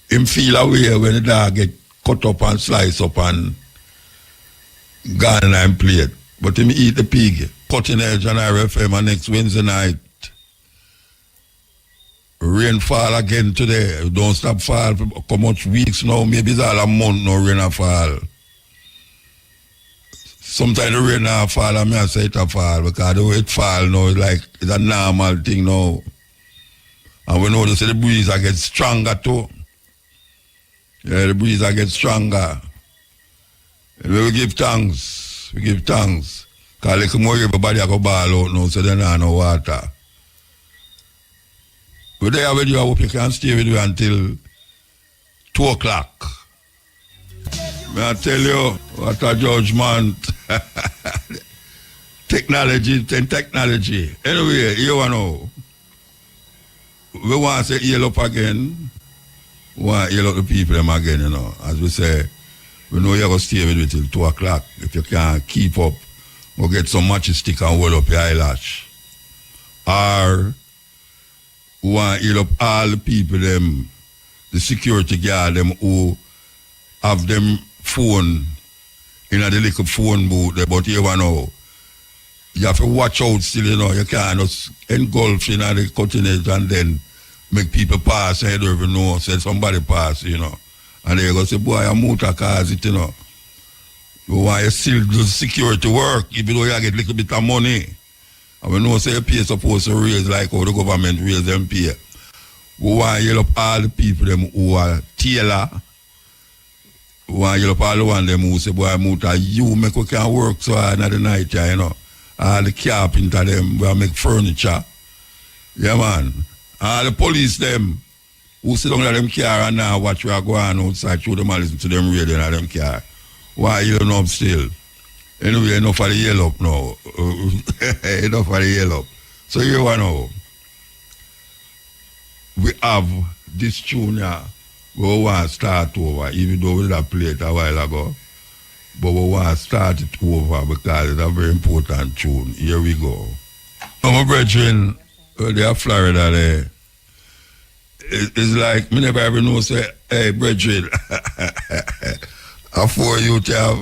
him feel away when the dog get cut up and sliced up and gone and plate. But him eat the pig. Cutting edge on RFM and next Wednesday night. Rainfall again today. Don't stop fall for how much weeks now. Maybe it's all a month now rain a fall. Sometimes the rain a fall and I say it a fall because the way it fall now is like it's a normal thing now. And we know they say the breeze I get stronger too. Yeah, the breeze I get stronger. And we give thanks. We give thanks. Because like more everybody go ball out now, so they don't have no water. We're there with you. I hope you can stay with you until 2 o'clock. May I tell you, what a judgment. Technology. Anyway, you know, we want to say heal up again. We want to heal up the people them again, you know. As we say, we know you're going to stay with you till 2 o'clock. If you can't keep up, we'll get some matches stick and hold up your eyelash. Or we want to heal up all the people, them, the security guard, them who have them phone in the little phone booth there, but you know, you have to watch out still, you know, you can't just engulf in the continent and then make people pass and you don't even know, say somebody pass, you know. And they go say, boy, I'm motor cars it, you know. You want to still do security work, even though you get a little bit of money. And we know say your pay supposed to raise like how the government raise them pay. We want to help all the people them who are tailor. We want to help all the one them who say, boy, motor, you make we can work so hard at the night, you know. All the carpenter them, we make furniture. Yeah, man. All the police them, who sit down in them car and now watch we are going outside, through them and listen to them radio in them car. Why you know still? Anyway, enough for the yell up now. Enough for the yell up. So you know, we have this tune here. We want to start over, even though we did play it a while ago. But we want to start it over because it's a very important tune. Here we go. My brethren, they are Florida there. It's like, me never ever know, say, hey, brethren, for you to have,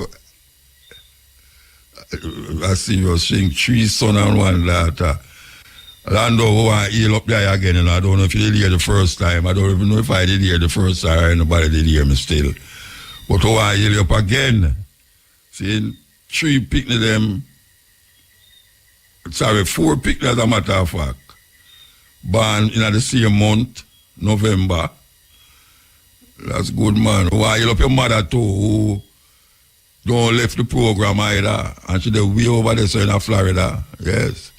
I see you sing 3 sons and 1 daughter. Lando, who want to heal up there again, and I don't know if you did hear the first time. I don't even know if I did hear the first time or anybody did hear me still. But who want to heal up again? See, 3 picnic them, 4 picnic as a matter of fact. Born in the same month, November. That's good, man. Who want to heal up your mother too, who don't left the program either. And she did way over there, so in Florida. Yes.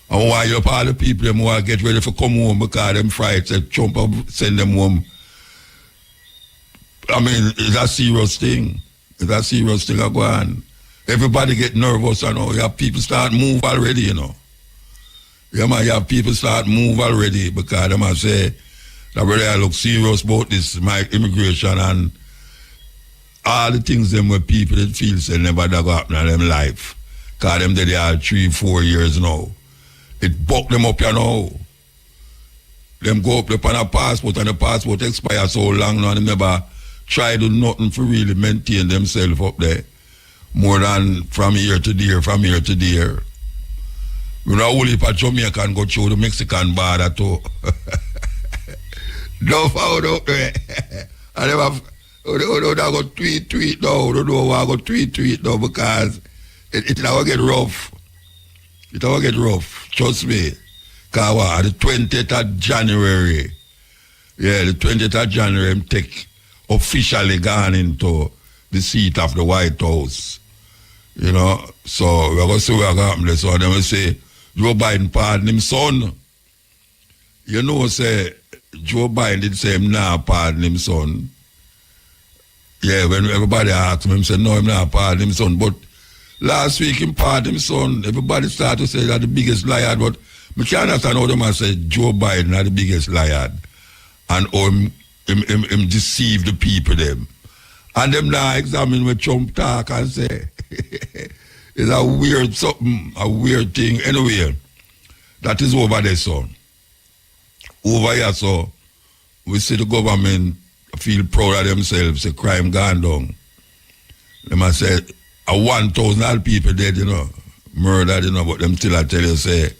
And why you up all the people them who get ready for come home because them frights say Trump send them home. I mean, it's a serious thing. It's a serious thing go on. Everybody get nervous, you know. You have people start move already, you know. Yeah, man, you have people start move already because them I say that really I look serious about this, my immigration and all the things them where people that feel say never that go happen in them life. Because them they are 3-4 years now. It buck them up, you know. Them go up upon a passport and the passport expire so long now and they never try to do nothing for really maintain themselves up there. More than from here to there, from here to there. You know, only if a Jamaican go through the Mexican border too. Don't found up there. I never, don't go tweet now. Don't know why I go tweet now because it will get rough. It will get rough. Trust me. Because the 20th of January, yeah, the 20th of January, I'm take officially gone into the seat of the White House. You know, so we're going to see what happens. So then we say, Joe Biden pardon him son. You know, say, Joe Biden did say him now pardon him son. Yeah, when everybody asked him, he said, no, him not pardon him son. But last week, him pardon him son. Everybody started to say that the biggest liar, but I can't understand how them say Joe Biden are the biggest liar. And him deceive the people them. And them now examine what Trump talk and say, it's a weird something, a weird thing. Anyway, that is over there, son. Over here, so we see the government feel proud of themselves, say crime gone down. Them I say, 1,000 people dead, murdered, but them still I tell you, say,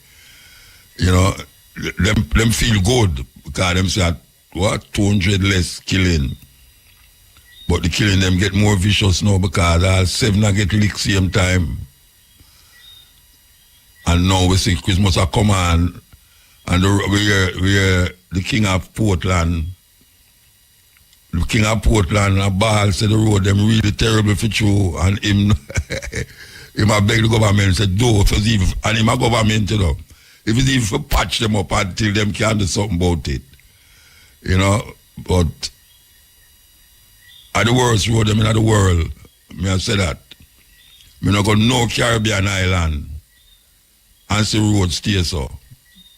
them feel good because them say, 200 less killing. But the killing them get more vicious now because all 7 I get licked same time. And now we see Christmas a come on, and we hear the King of Portland. The King of Portland and Ball said the road them really terrible for you, and him him a beg the government said do if it's even, and him a government, if it's even for patch them up until them can do something about it. But at the worst road them in the world, me I say that. Me not go no Caribbean island and see road stay so.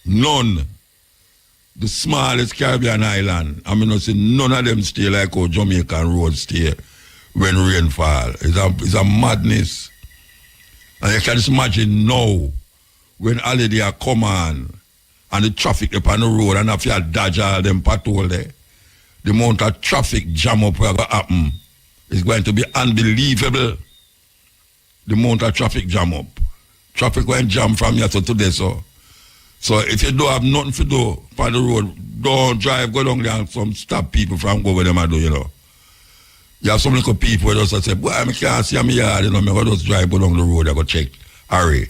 None. The smallest Caribbean island, I mean, I say none of them stay like how Jamaican roads stay when rain fall. It's a madness. And you can just imagine now, when holiday are come on, and the traffic up on the road, and if you dodge all them patrol there, the amount of traffic jam up where going to happen is going to be unbelievable. The amount of traffic jam up. Traffic going jam from here to today, so. So if you don't have nothing to do on the road, don't drive, go down there and stop people from going where them I do, You have some little people who just say, boy, I can't see my yard, I go just drive go down the road, I go check Harry.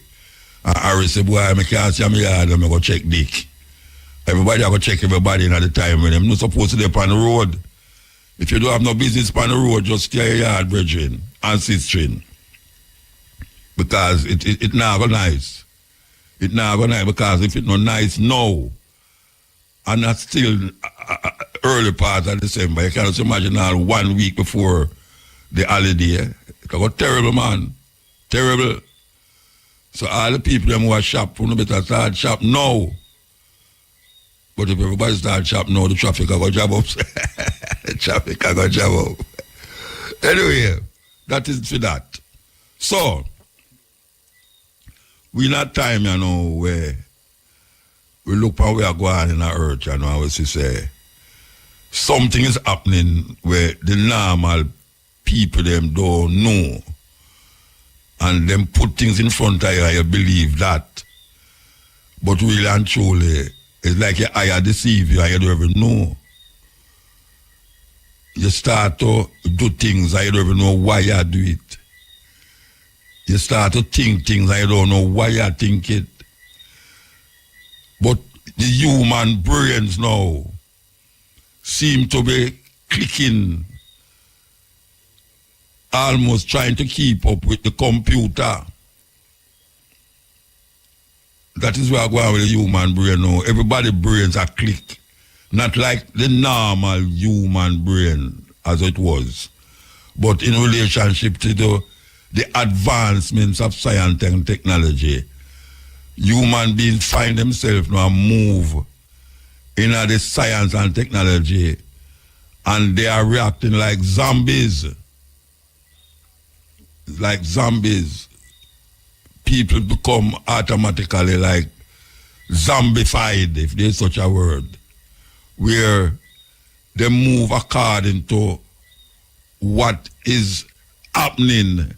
And Harry say, boy, I can't see my yard, I go check Dick. Everybody I go check everybody at the time when them not supposed to be on the road. If you don't have no business on the road, just stay your yard, brethren, and sistering. Because it not go nice. It not go nice because if it not nice now, and that's still early part of December, you can just imagine now 1 week before the holiday. It go terrible, man. Terrible. So all the people them who are shop, who better start shop now. But if everybody start shop now, the traffic will go jab up. The traffic will go jab up. Anyway, that is for that. So, we not time, where we look for where we are going in our earth, I was to say, something is happening where the normal people them don't know. And them put things in front of you and you believe that. But really and truly, it's like your eye deceive you and you don't even know. You start to do things and you don't even know why you do it. You start to think things and you don't know why you think it. But the human brains now seem to be clicking, almost trying to keep up with the computer. That is where I go on with the human brain now. Everybody's brains are click. Not like the normal human brain as it was. But in relationship to the advancements of science and technology, human beings find themselves now move in the science and technology, and they are reacting like zombies. Like zombies. People become automatically like zombified, if there's such a word, where they move according to what is happening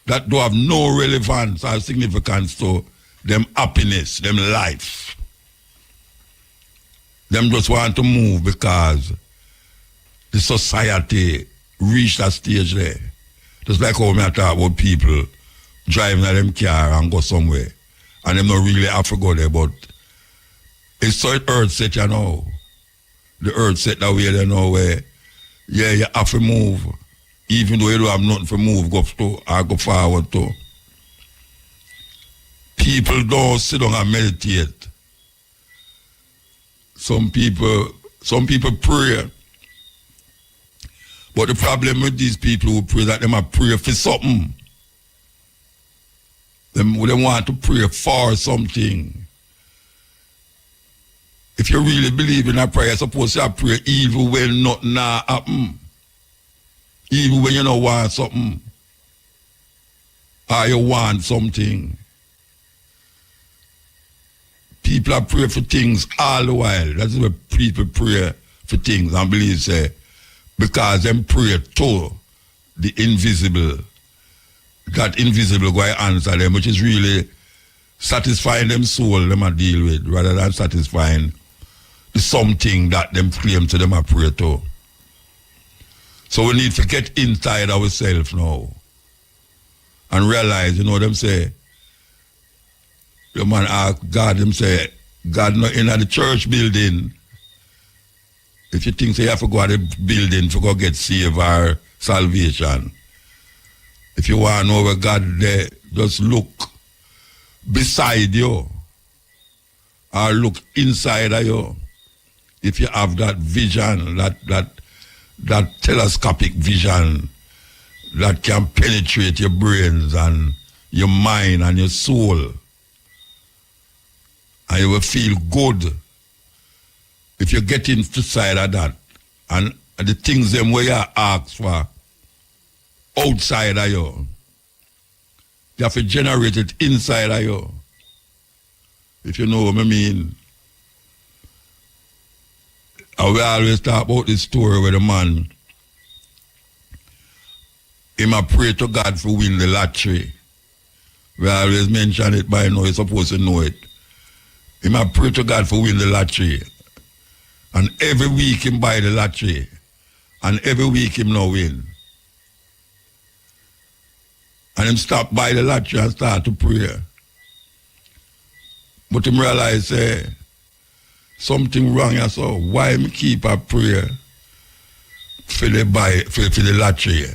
that do have no relevance or significance to them happiness, them life. Them just want to move because the society reached that stage there. Just like how I talk about people driving a them car and go somewhere. And them not really have to go there, but it's so earth set, The earth set that way, where, you have to move. Even though you don't have nothing to move, go to or go forward to. People don't sit down and meditate. Some people pray. But the problem with these people who pray that they might pray for something. They want to pray for something. If you really believe in a prayer, you're supposed to pray even when nothing happen. Even when you don't want something. Or you want something. People are praying for things all the while. That's why people pray for things and believe say because them pray to the invisible, that invisible go answer them, which is really satisfying them soul them a deal with rather than satisfying the something that them claim to them a pray to. So we need to get inside ourselves now and realize, them say, the man ask God, them say, God not in the church building. If you think say you have to go to the building to go get saved or salvation, if you want to know where God there, just look beside you or look inside of you. If you have that vision, that telescopic vision that can penetrate your brains and your mind and your soul, and you will feel good if you get inside of that, and the things them where you ask for outside of you, you have to generate it inside of you. If you know what I mean. And we always talk about this story where the man, he might pray to God for win the lottery. We always mention it, but I know you're supposed to know it. He might pray to God for win the lottery. And every week him buy the lottery. And every week him no win. And him stop buy the lottery and start to pray. But him realize something wrong, so why me keep a prayer for the lottery?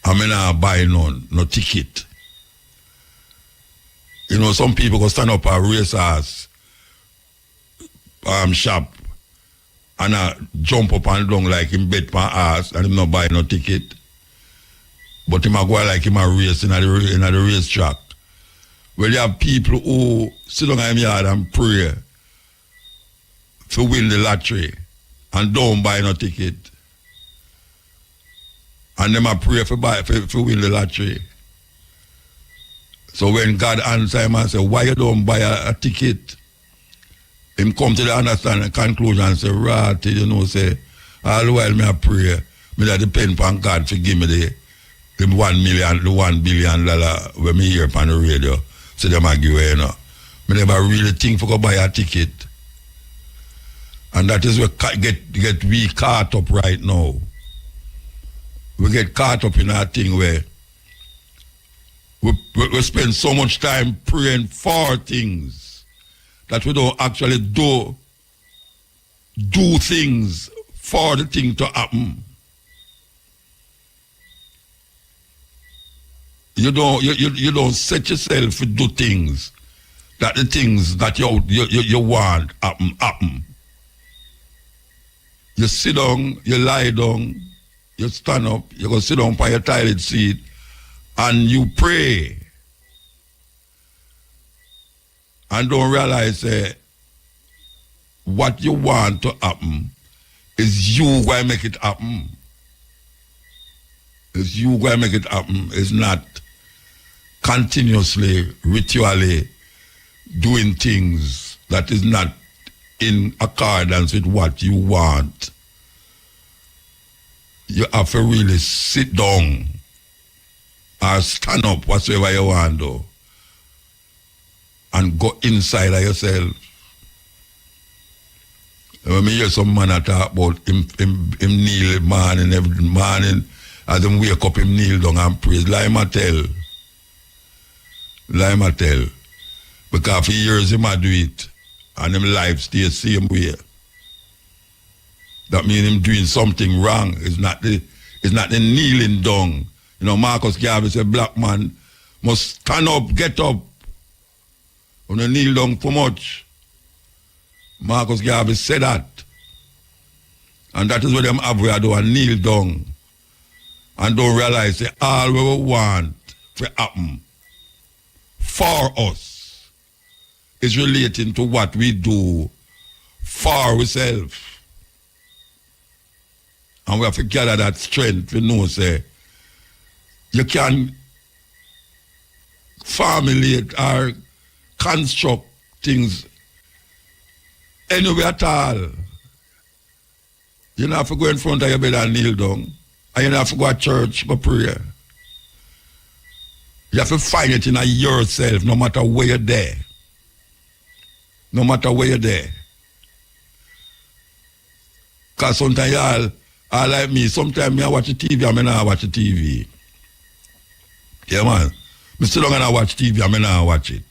I mean, I buy no ticket. Some people go stand up at racehorse shop and jump up and down like him bet my ass and him not buy no ticket. But him a go like him a race in the racetrack. Well, you have people who sit down in the yard and pray to win the lottery and don't buy no ticket. And them a pray for win the lottery. So when God answer him and say, why you don't buy a ticket? Him come to the understanding conclusion and say, right, say, all the while me a pray, me that depend on God to give me the $1 billion when me hear on the radio. So them a give away, Me never really think for go buy a ticket. And that is where get we caught up right now. We get caught up in that thing where we spend so much time praying for things that we don't actually do things for the thing to happen. You don't set yourself to do things that the things that you want happen. You sit down, you lie down, you stand up, you go sit down by your toilet seat, and you pray. And don't realize what you want to happen is you going to make it happen. It's you going to make it happen. It's not continuously, ritually doing things that is not in accordance with what you want. You have to really sit down or stand up, whatsoever you want to, and go inside of yourself. When me hear some man talk about him kneel morning, every morning, as him wake up, him kneel down and praise. Lie ma tell. Because for years him a do it, and him life stay the same way. That means him doing something wrong. It's not the kneeling down. Marcus Garvey said, black man must stand up, get up. When you kneel down for much. Marcus Garvey said that. And that is what them have we do, and kneel down. And don't realize that all we want to happen for us is relating to what we do for ourselves. And we have to gather that strength to know, say, you can formulate or construct things anywhere at all. You don't have to go in front of your bed and kneel down. And you don't have to go to church for prayer. You have to find it in yourself, no matter where you're there. No matter where you're there. Because sometimes y'all like me, sometimes I watch the TV, I may not watch the TV. Yeah, man. I still don't gonna watch TV, I may not watch it.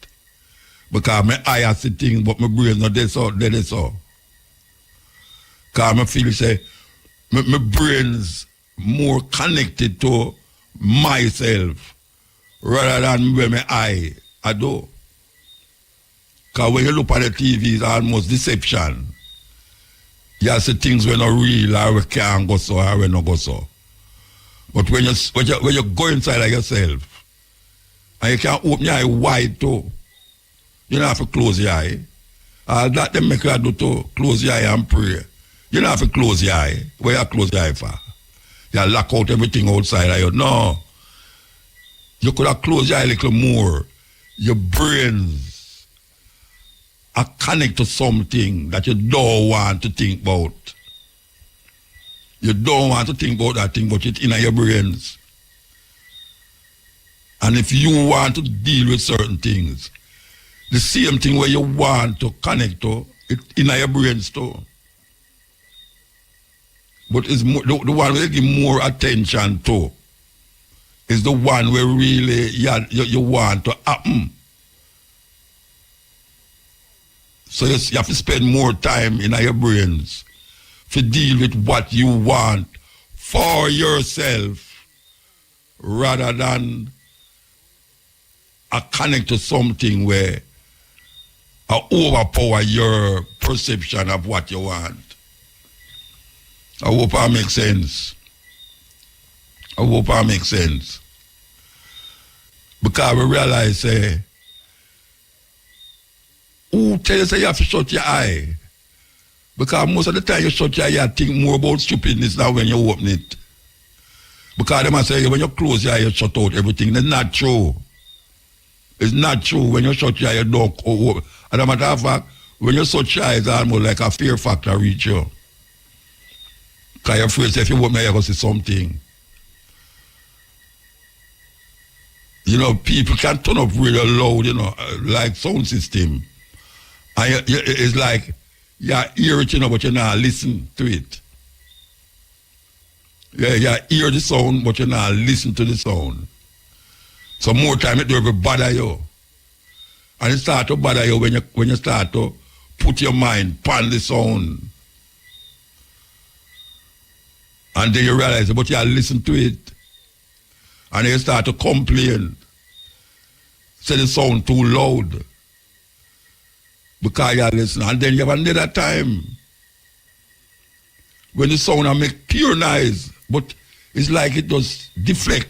Because my eye see things, but my brain not there so. Because I feel say my brain's more connected to myself rather than where my eye I do. Because when you look at the TV, it's almost deception. You see things when not real or we can't go so or we not go so. But when you go inside of yourself and you can open your eye wide too, you don't have to close your eye. All that they make you do too, close your eye and pray. You don't have to close your eye. Where you close your eye for? You lock out everything outside of you. No. You could have closed your eye a little more. Your brains are connected to something that you don't want to think about. You don't want to think about that thing, but it's in your brains. And if you want to deal with certain things, the same thing where you want to connect to, it's in your brains too. But it's more, the one where you give more attention to is the one where really you want to happen. So you have to spend more time in your brains to deal with what you want for yourself rather than connect to something where overpower your perception of what you want. I hope that makes sense. I hope that makes sense. Because we realize, who tell you say you have to shut your eye? Because most of the time you shut your eye, you think more about stupidness than when you open it. Because they must say when you close your eye, you shut out everything. That's not true. It's not true. When you shut your eye, you don't open. As a matter of fact, when you shut your eye, it's almost like a fear factor reach you. Because you're afraid if you open your eye, you're going to see something. You know, people can turn up really loud, you know, like sound system. And it's like you hear it, you know, but you not listen to it. Yeah, you hear the sound, but you not listen to the sound. So more time it will bother you. And it start to bother you when you start to put your mind upon the sound. And then you realize, but you listen to it. And then you start to complain. Say the sound too loud. Because you listen. And then you have another time when the sound make pure noise, but it's like it does deflect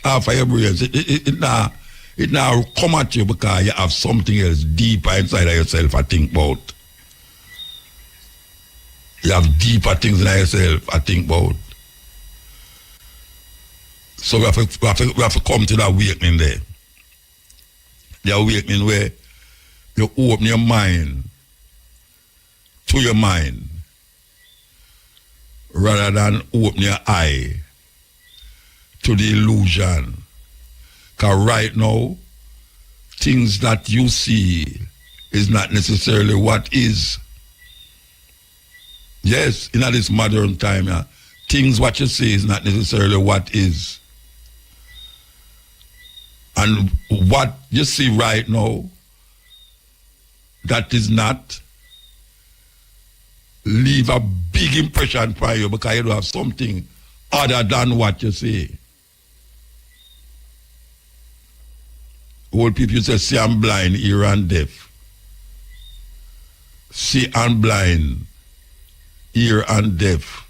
off of your brains. It now come at you because you have something else deeper inside of yourself I think about. You have deeper things in yourself I think about. So we have to come to that awakening there. The awakening where you open your mind to your mind rather than open your eye to the illusion. Because right now, things that you see is not necessarily what is. Yes, in this modern time, things what you see is not necessarily what is. And what you see right now, that is not, leave a big impression for you because you don't have something other than what you see. Old people say, see and blind, hear and deaf. See and blind, ear and deaf.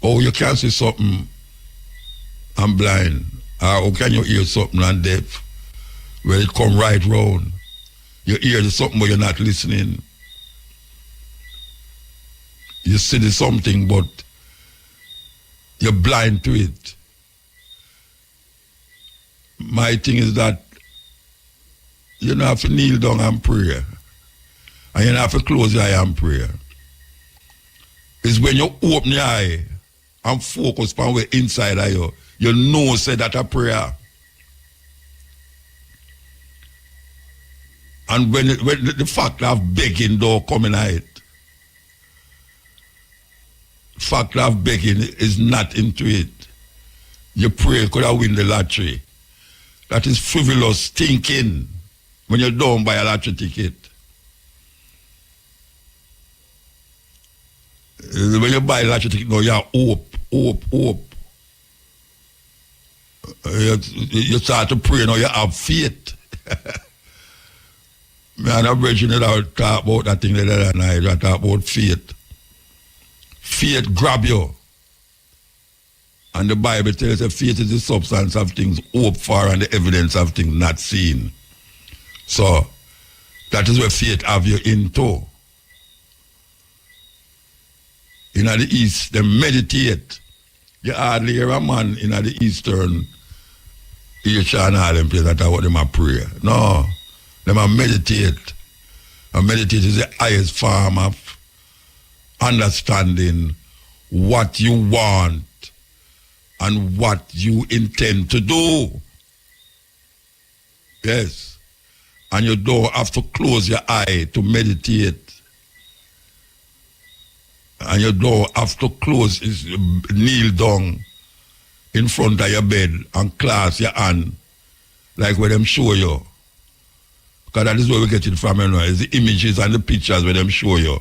Oh, you can't see something and blind. Or how can you hear something and deaf? Well, it come right round. You hear something but you're not listening. You see the something but you're blind to it. My thing is that you don't have to kneel down and pray. And you don't have to close your eye and pray. is when you open your eye and focus on where inside of you, you know say that a prayer. And when the fact of begging door coming out, fact of begging is not into it. You pray could have win the lottery. That is frivolous thinking when you don't buy a lottery ticket. When you buy a lottery ticket, now you have hope. You start to pray, now you have faith. Man, I'm reaching it out, talk about that thing the other night, I talk about faith. Faith grab you. And the Bible tells us faith is the substance of things hoped for and the evidence of things not seen. So, that is where faith have you into. In the East, they meditate. You hardly hear a man in the Eastern Asia and all them places that what them a pray. No, them a meditate. And meditate is the highest form of understanding what you want and what you intend to do. Yes. And you don't have to close your eye to meditate. And you don't have to kneel down in front of your bed and clasp your hand like where them show you. Because that is where we get it from, you know. It's the images and the pictures where them show you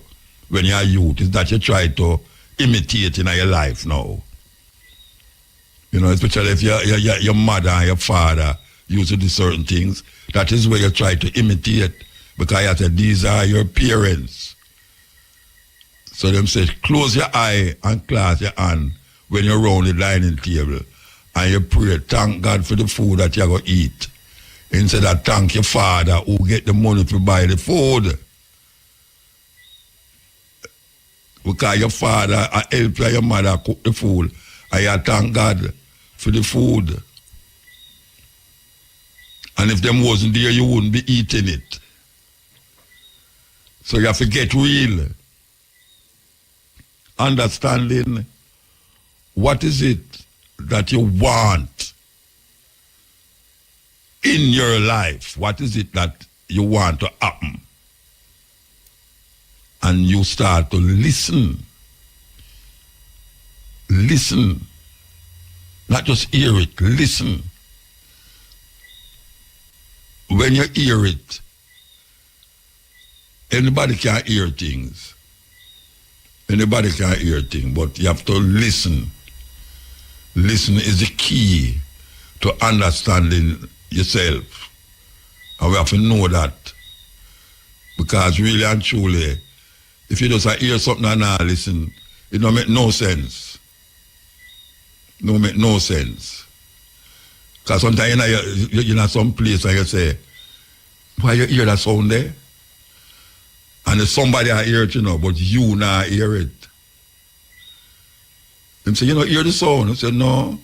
when you're a youth. Is that you try to imitate in your life now. You know, especially if your mother and your father used to do certain things, that is where you try to imitate, because you said these are your parents. So them say, close your eye and clasp your hand when you're around the dining table and you pray, thank God for the food that you're going to eat. Instead of thank your father who get the money to buy the food. Because your father helped your mother cook the food and you thank God for the food. And if them wasn't there, you wouldn't be eating it. So you have to get real. Understanding what is it that you want in your life. What is it that you want to happen? And you start to listen. Listen. Not just hear it, listen. When you hear it, anybody can hear things. Anybody can hear things, but you have to listen. Listen is the key to understanding yourself. And we have to know that. Because really and truly, if you just hear something and not listen, it don't make no sense. It don't make no sense. Because sometimes you're in some place and you say, why you hear that sound there? And if somebody I hear it, you know, but you not hear it. Them say, you know, hear the sound. I say, no.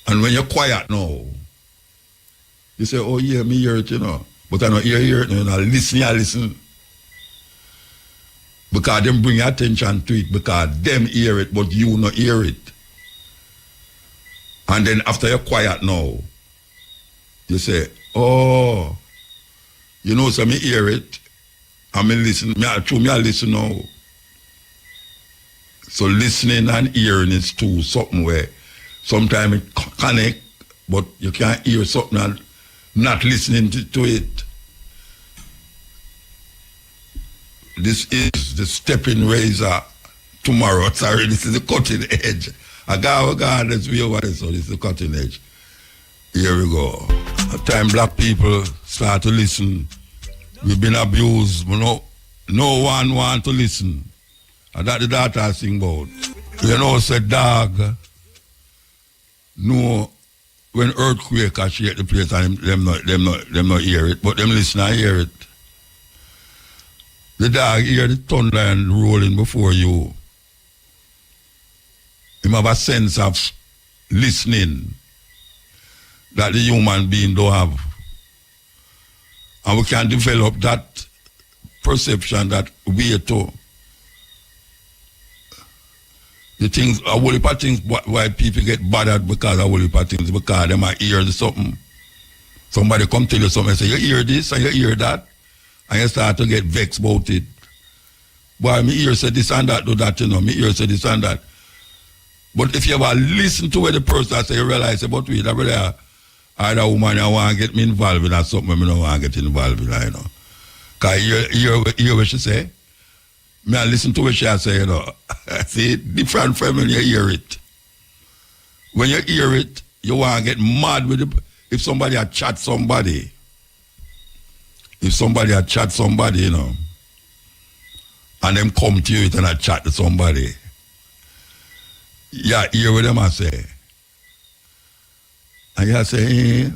And when you're quiet now, you say, oh yeah, me hear it, you know. But I don't hear it, you know, listen. Because them bring your attention to it, because them hear it, but you not hear it. And then after you're quiet now, you say, oh, you know, so me hear it, and me listen, I listen now. So listening and hearing is two, something where sometimes it connect, but you can't hear something and not listening to it. This is the stepping razor tomorrow. Sorry, this is the cutting edge. I got this view over this, so this is the cutting edge. Here we go. At time black people start to listen. We've been abused, but no one want to listen. And that the daughter sing about. You know, said dog, no, when earthquake I shake the place and them not hear it, but them listen and hear it. The dog hear the thunder and rolling before you. He have a sense of listening that the human being don't have. And we can develop that perception, that way to The things, a whole heap of things, why people get bothered because a whole heap of things, because they might hear something. Somebody come tell you something and say, you hear this and you hear that, and you start to get vexed about it. Boy, me hear say this and that, do that, you know, me hear say this and that. But if you ever listen to what the person say, you realize about me, that really either woman I want to get me involved in or something I don't want to get involved in, you know. Because you hear what she say. Me I listen to what she say, you know. See, different from when you hear it. When you hear it, you want to get mad with it. If somebody had chat somebody, you know, and them come to you and I chat to somebody, yeah, hear what them I say. And you say,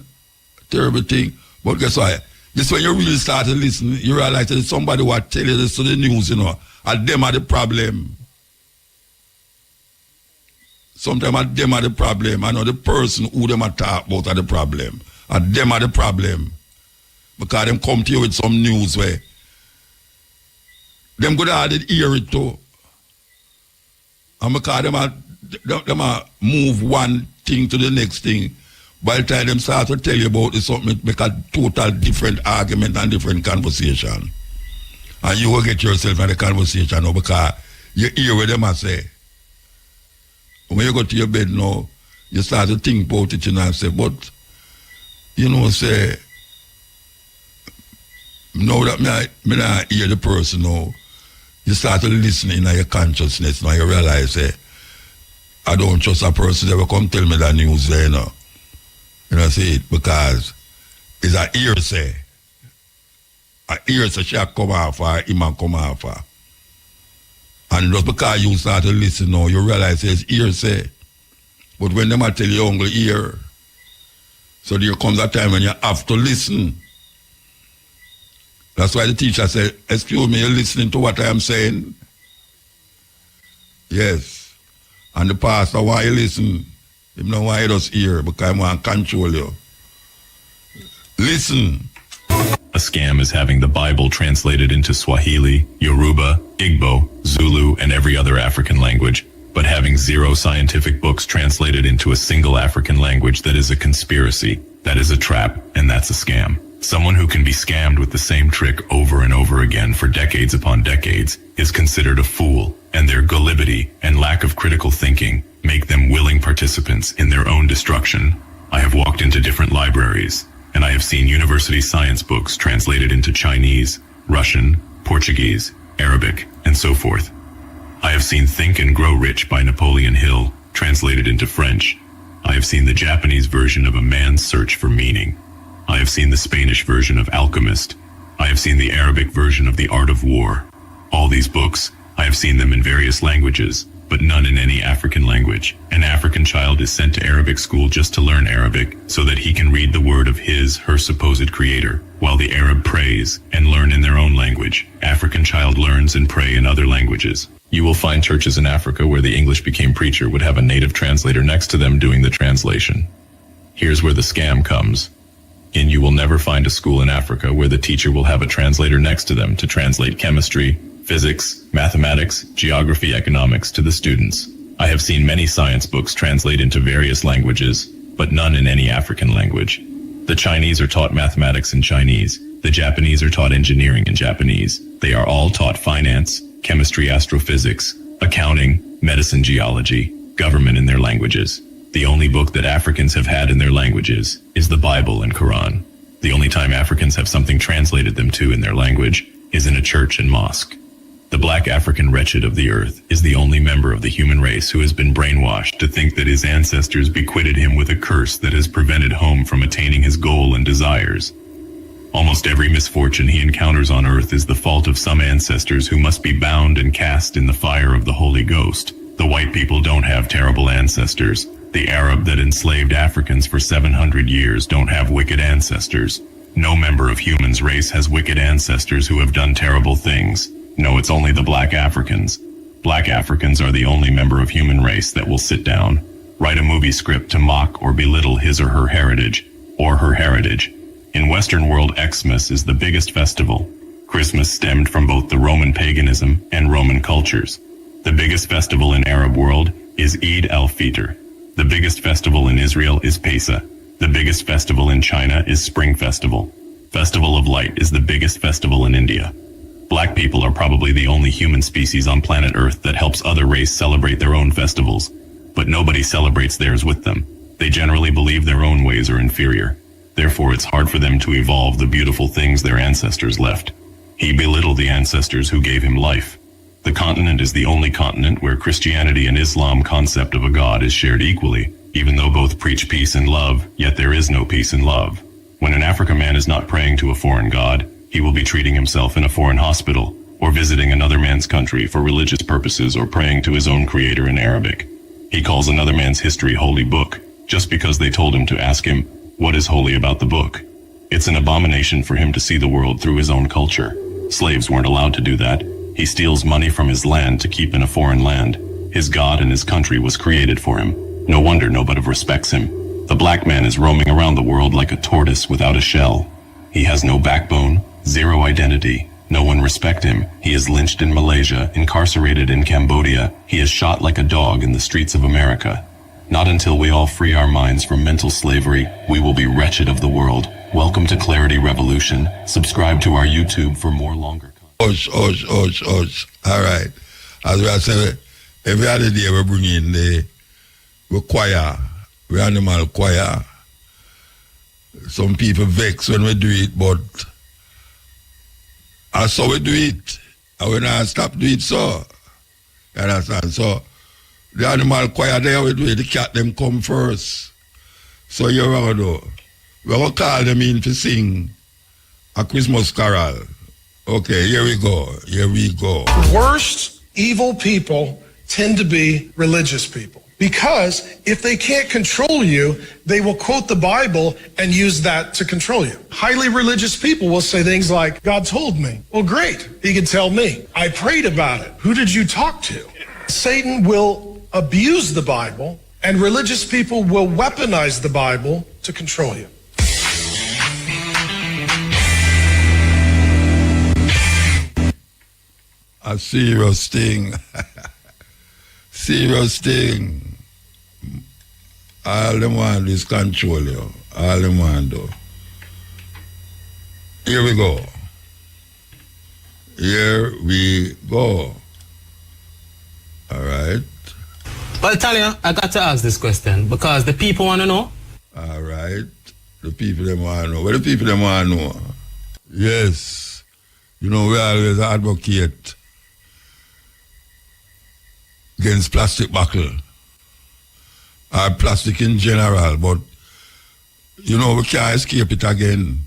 terrible thing. But guess what? This when you really start to listen, you realize that somebody will tell you this to the news, you know, and them are the problem. Sometimes them are the problem. I know the person who them are talk about are the problem. And them are the problem. Because them come to you with some news where them good at it, hear it too. And because them are move one thing to the next thing. By the time them start to tell you about it, something, it make a total different argument and different conversation. And you will get yourself in the conversation now because you hear what them are say. When you go to your bed now, you start to think about it, you know, and say, but, you know, say, now that me not hear the person now, you start to listen in your consciousness, now you realize, I don't trust a person that will come tell me that news there, you know. You know, see it, because it's a hearsay. A hearsay shall come off, or him and come off. And just because you start to listen now, you realize it's hearsay. But when them tell you only hear, so there comes a time when you have to listen. That's why the teacher said, excuse me, you're listening to what I am saying? Yes. And the pastor, why you listen? Him know why you just hear, because I want to control you. Listen. A scam is having the Bible translated into Swahili, Yoruba, Igbo, Zulu, and every other African language, but having 0 scientific books translated into a single African language. That is a conspiracy, that is a trap, and that's a scam. Someone who can be scammed with the same trick over and over again for decades upon decades is considered a fool, and their gullibility and lack of critical thinking make them willing participants in their own destruction. I have walked into different libraries, and I have seen university science books translated into Chinese, Russian, Portuguese, Arabic, and so forth. I have seen Think and Grow Rich by Napoleon Hill translated into French. I have seen the Japanese version of A Man's Search for Meaning. I have seen the Spanish version of Alchemist. I have seen the Arabic version of The Art of War. All these books, I have seen them in various languages, but none in any African language. An African child is sent to Arabic school just to learn Arabic, so that he can read the word of her supposed creator, while the Arab prays and learn in their own language. African child learns and pray in other languages. You will find churches in Africa where the English became preacher would have a native translator next to them doing the translation. Here's where the scam comes. And you will never find a school in Africa where the teacher will have a translator next to them to translate chemistry, physics, mathematics, geography, economics to the students. I have seen many science books translate into various languages, but none in any African language. The Chinese are taught mathematics in Chinese. The Japanese are taught engineering in Japanese. They are all taught finance, chemistry, astrophysics, accounting, medicine, geology, government in their languages. The only book that Africans have had in their languages is the Bible and Quran. The only time Africans have something translated them to in their language is in a church and mosque. The black African wretched of the earth is the only member of the human race who has been brainwashed to think that his ancestors bequeathed him with a curse that has prevented him from attaining his goal and desires. Almost every misfortune he encounters on earth is the fault of some ancestors who must be bound and cast in the fire of the Holy Ghost. The white people don't have terrible ancestors. The Arab that enslaved Africans for 700 years don't have wicked ancestors. No member of human's race has wicked ancestors who have done terrible things. No, it's only the black Africans. Black Africans are the only member of human race that will sit down, write a movie script to mock or belittle his or her heritage, In Western world, Xmas is the biggest festival. Christmas stemmed from both the Roman paganism and Roman cultures. The biggest festival in Arab world is Eid al-Fitr. The biggest festival in Israel is Pesach. The biggest festival in China is Spring Festival. Festival of Light is the biggest festival in India. Black people are probably the only human species on planet Earth that helps other race celebrate their own festivals, but nobody celebrates theirs with them. They generally believe their own ways are inferior. Therefore, it's hard for them to evolve the beautiful things their ancestors left. He belittled the ancestors who gave him life. The continent is the only continent where Christianity and Islam concept of a God is shared equally. Even though both preach peace and love, yet there is no peace and love. When an African man is not praying to a foreign god, he will be treating himself in a foreign hospital, or visiting another man's country for religious purposes, or praying to his own creator in Arabic. He calls another man's history holy book, just because they told him to ask him, what is holy about the book? It's an abomination for him to see the world through his own culture. Slaves weren't allowed to do that. He steals money from his land to keep in a foreign land. His God and his country was created for him. No wonder nobody respects him. The black man is roaming around the world like a tortoise without a shell. He has no backbone, zero identity. No one respects him. He is lynched in Malaysia, incarcerated in Cambodia. He is shot like a dog in the streets of America. Not until we all free our minds from mental slavery, we will be wretched of the world. Welcome to Clarity Revolution. Subscribe to our YouTube for more longer content. All right. As we are saying, every other day we bring in the choir, the animal choir. Some people vex when we do it, but that's how we do it. And when I stop doing it, so, you understand? So, the animal choir there, we do it, the cat them come first. So, you're going to do. We're going to call them in to sing a Christmas carol. Okay, here we go. Here we go. Worst evil people tend to be religious people. Because if they can't control you, they will quote the Bible and use that to control you. Highly religious people will say things like, God told me. Well, great. He can tell me. I prayed about it. Who did you talk to? Satan will abuse the Bible, and religious people will weaponize the Bible to control you. A serious thing. Serious thing. All them want is control you. All them want do. Here we go. Here we go. All right. Well, Talia, I got to ask this question because the people want to know. All right. The people them want to know. What the people them want to know? Yes. You know, we always advocate against plastic bottle or plastic in general, but you know we can't escape it again.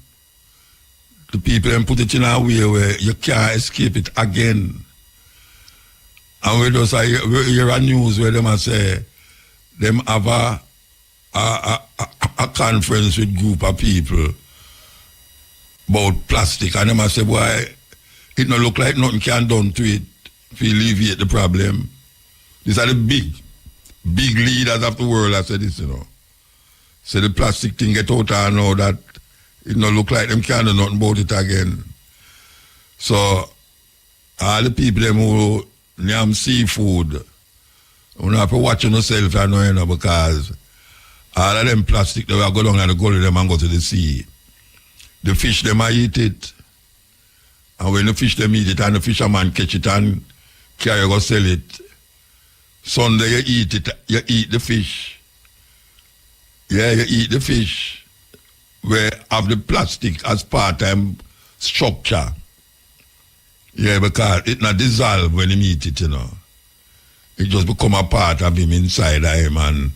The people them put it in a way where you can't escape it again. And we just hear a news where them say them have a conference with group of people about plastic, and them say, boy, it don't look like nothing can done to it to alleviate the problem. These are the big leaders of the world that say this, you know. So the plastic thing get out and now that it don't look like them can't do nothing about it again. So all the people them who name seafood, you have to watch yourself, you know, because all of them plastic they will go down and go to them and go to the sea. The fish them might eat it. And when the fish them eat it and the fisherman catch it and carry go sell it, Sunday you eat it, you eat the fish. Yeah, you eat the fish. Where have the plastic as part-time structure. Yeah, because it not dissolve when you eat it, you know. It just become a part of him inside of him and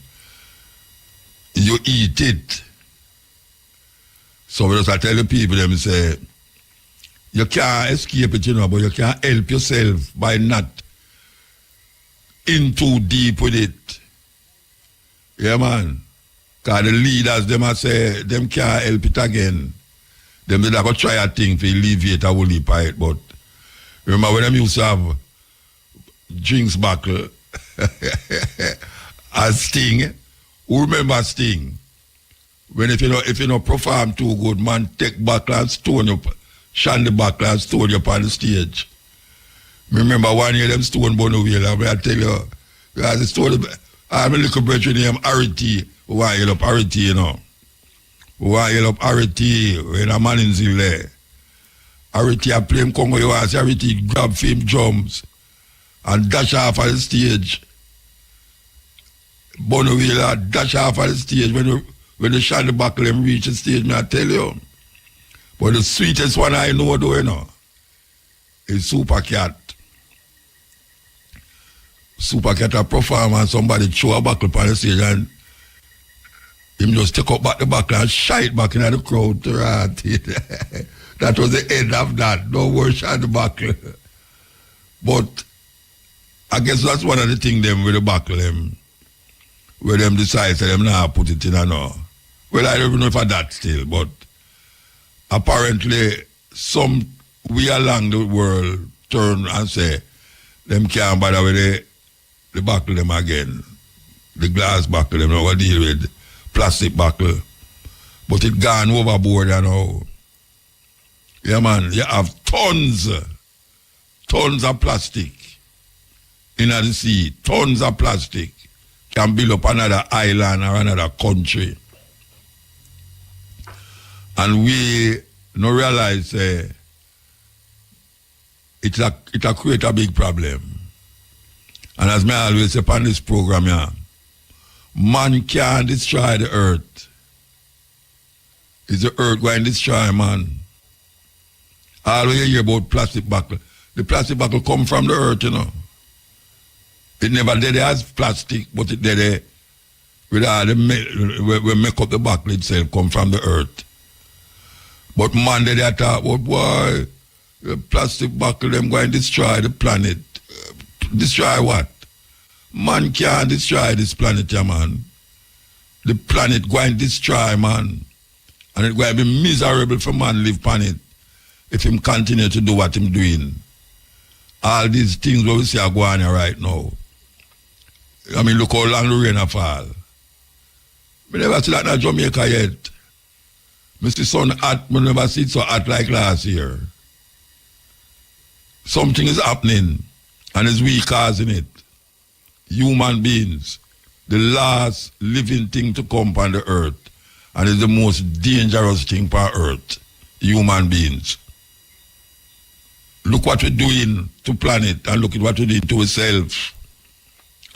you eat it. So we just tell the people, them say, you can't escape it, you know, but you can't help yourself by not in too deep with it. Yeah, man. Because the leaders, them say, them can't help it again. Them they go try a thing to alleviate a whole heap of it. But remember when them used to have drinks buckle as Ting? Who remember Ting? When if you don't perform too good, man, take buckle and stone you, shine the buckle and stone you up on the stage. Remember one year them stone Bonaville, I tell you, because the stone, I have a little brother named Arity, who want to up Arity, you know. Who want to up Arity, when a man in Zille. Arity, I play him Congo, you want to see Arity grab fame drums and dash off of the stage. Bonaville dash off of the stage when the Shandy Buckle him reach the stage, I tell you. But the sweetest one I know, though, you know, is Super Cat. Super Cat a perform and somebody throw a buckle on the stage and him just take up back the buckle and shite back into the crowd. That was the end of that. No more shot the buckle. But I guess that's one of the things them with the buckle them, where them decide to them now put it in and all. Well, I don't even know if I that still, but apparently some we along the world turn and say them can't bother with the buckle them again. The glass buckle them, now deal with plastic buckle. But it gone overboard, you know. Yeah, man, you have tons of plastic in the sea, tons of plastic can build up another island or another country. And we no realize it'll create a big problem. And as I always say on this program, yeah, man can't destroy the earth. It's the earth going to destroy man. All you hear about plastic buckle. The plastic buckle come from the earth, you know. It never did as plastic, but it did with all the we make up the buckle itself come from the earth. But man did that talk about why the plastic buckle them going to destroy the planet. Destroy what? Man can't destroy this planet, yeah, man. The planet going to destroy man. And it's going to be miserable for man live on it if him continue to do what him doing. All these things what we see are going on right now. I mean, look how long the rain a fall. I never see that in Jamaica yet. I see sun hot, I never see it so hot like last year. Something is happening, and it's we causing it. Human beings, the last living thing to come on the earth, and it's the most dangerous thing on earth, human beings. Look what we're doing to planet, and look at what we're doing to ourselves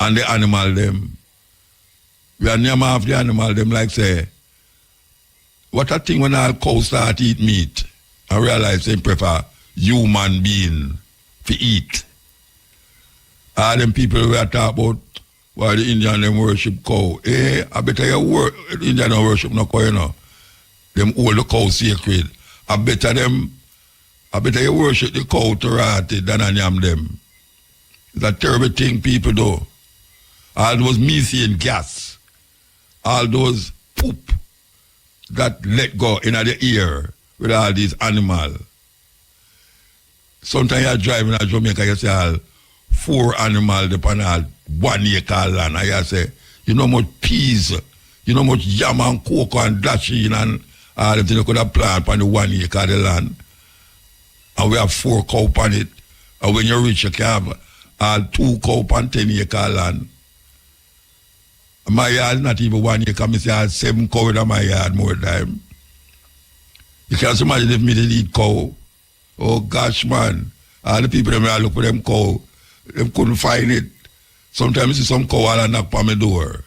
and the animal them. We are near half the animal them like say, what a thing when all cows start eat meat and realize they prefer human being to eat. All them people we are talking about why the Indian them worship cow. I better you Indian don't worship no cow, you know. Them hold the cow sacred. I better you worship the cow to rotted than I am them. It's a terrible thing people do. All those methane gas, all those poop that let go in the air with all these animals. Sometimes you're driving at Jamaica, you see all 4 animals upon all 1 acre land. And you say, you know much peas, you know much yam and cocoa and dashing and all the things you could have planted on the 1 acre of the land. And we have 4 cows on it. And when you reach, you can have all 2 cows on 10 acre land. My yard not even 1 acre, I say I have 7 cows in my yard more time. You can't imagine if me did eat cow. Oh gosh, man. All the people that look for them cow, they couldn't find it. Sometimes you see some cow and knock on my door.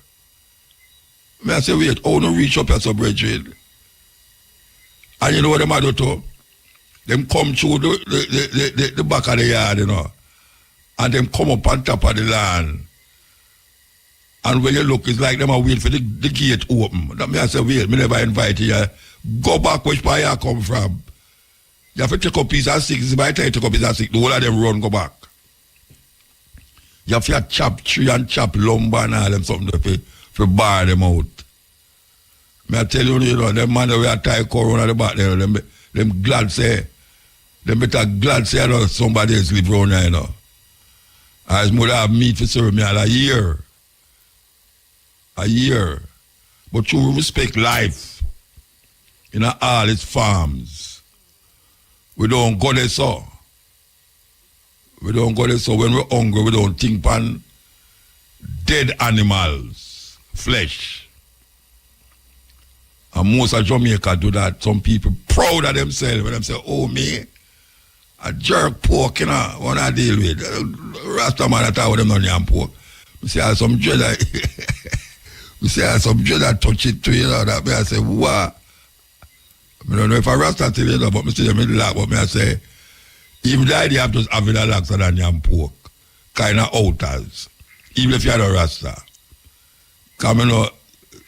I say, wait, oh no reach up as a brethren. And you know what them do too? Them come through the back of the yard, you know. And them come up on top of the land. And when you look, it's like them are waiting for the gate open. That me I say, wait, me never invite you. Go back which part you come from. You have to take a piece of stick. By the time you take a piece of stick, the whole of them run, go back. You have to chop tree and chop lumber and all them something to bar them out. Me I tell you, you know, them man we are tie corn at the back there, them glad say, them better glad say, you know, somebody else live around there, you know. As mother have meat for serve me all a year. A year. But you respect life in all its farms. We don't go there so. We don't go there, so when we're hungry, we don't think on dead animals, flesh. And most of Jamaica do that. Some people proud of themselves when they say, oh, me, a jerk pork, you know, what I deal with. Rasta man, I thought them on yam pork. We say, I some dread we say, I some dread that touch it to you, know, that me I say, what? I don't know if I Rasta tell you, but me see them in the lack, but me I say, even the idea of just having a lax than yam pork, kind of outers, even if you're a Rasta. Because you know,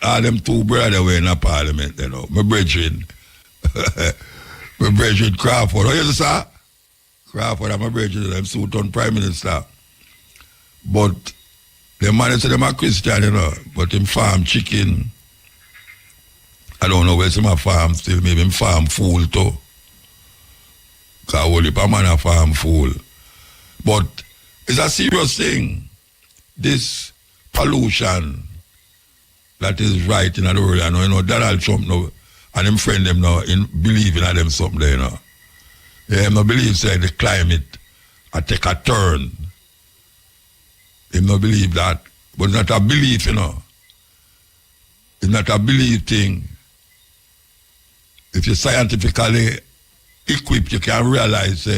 all them two brothers were in a parliament, you know. My brethren Crawford. Oh, yes, sir? Crawford and my brethren, them suit on Prime Minister. But the man say them are Christian, you know, but him farm chicken. I don't know where some farm still, maybe him farm fool too. Because only a man a farm fool. But it's a serious thing. This pollution that is right in the world, you know, Donald Trump now, and him friend them now in believing in them something there, you know. Yeah, him no believe say the climate I take a turn. Him no believe that. But it's not a belief, you know. It's not a belief thing. If you're scientifically equipped, you can realize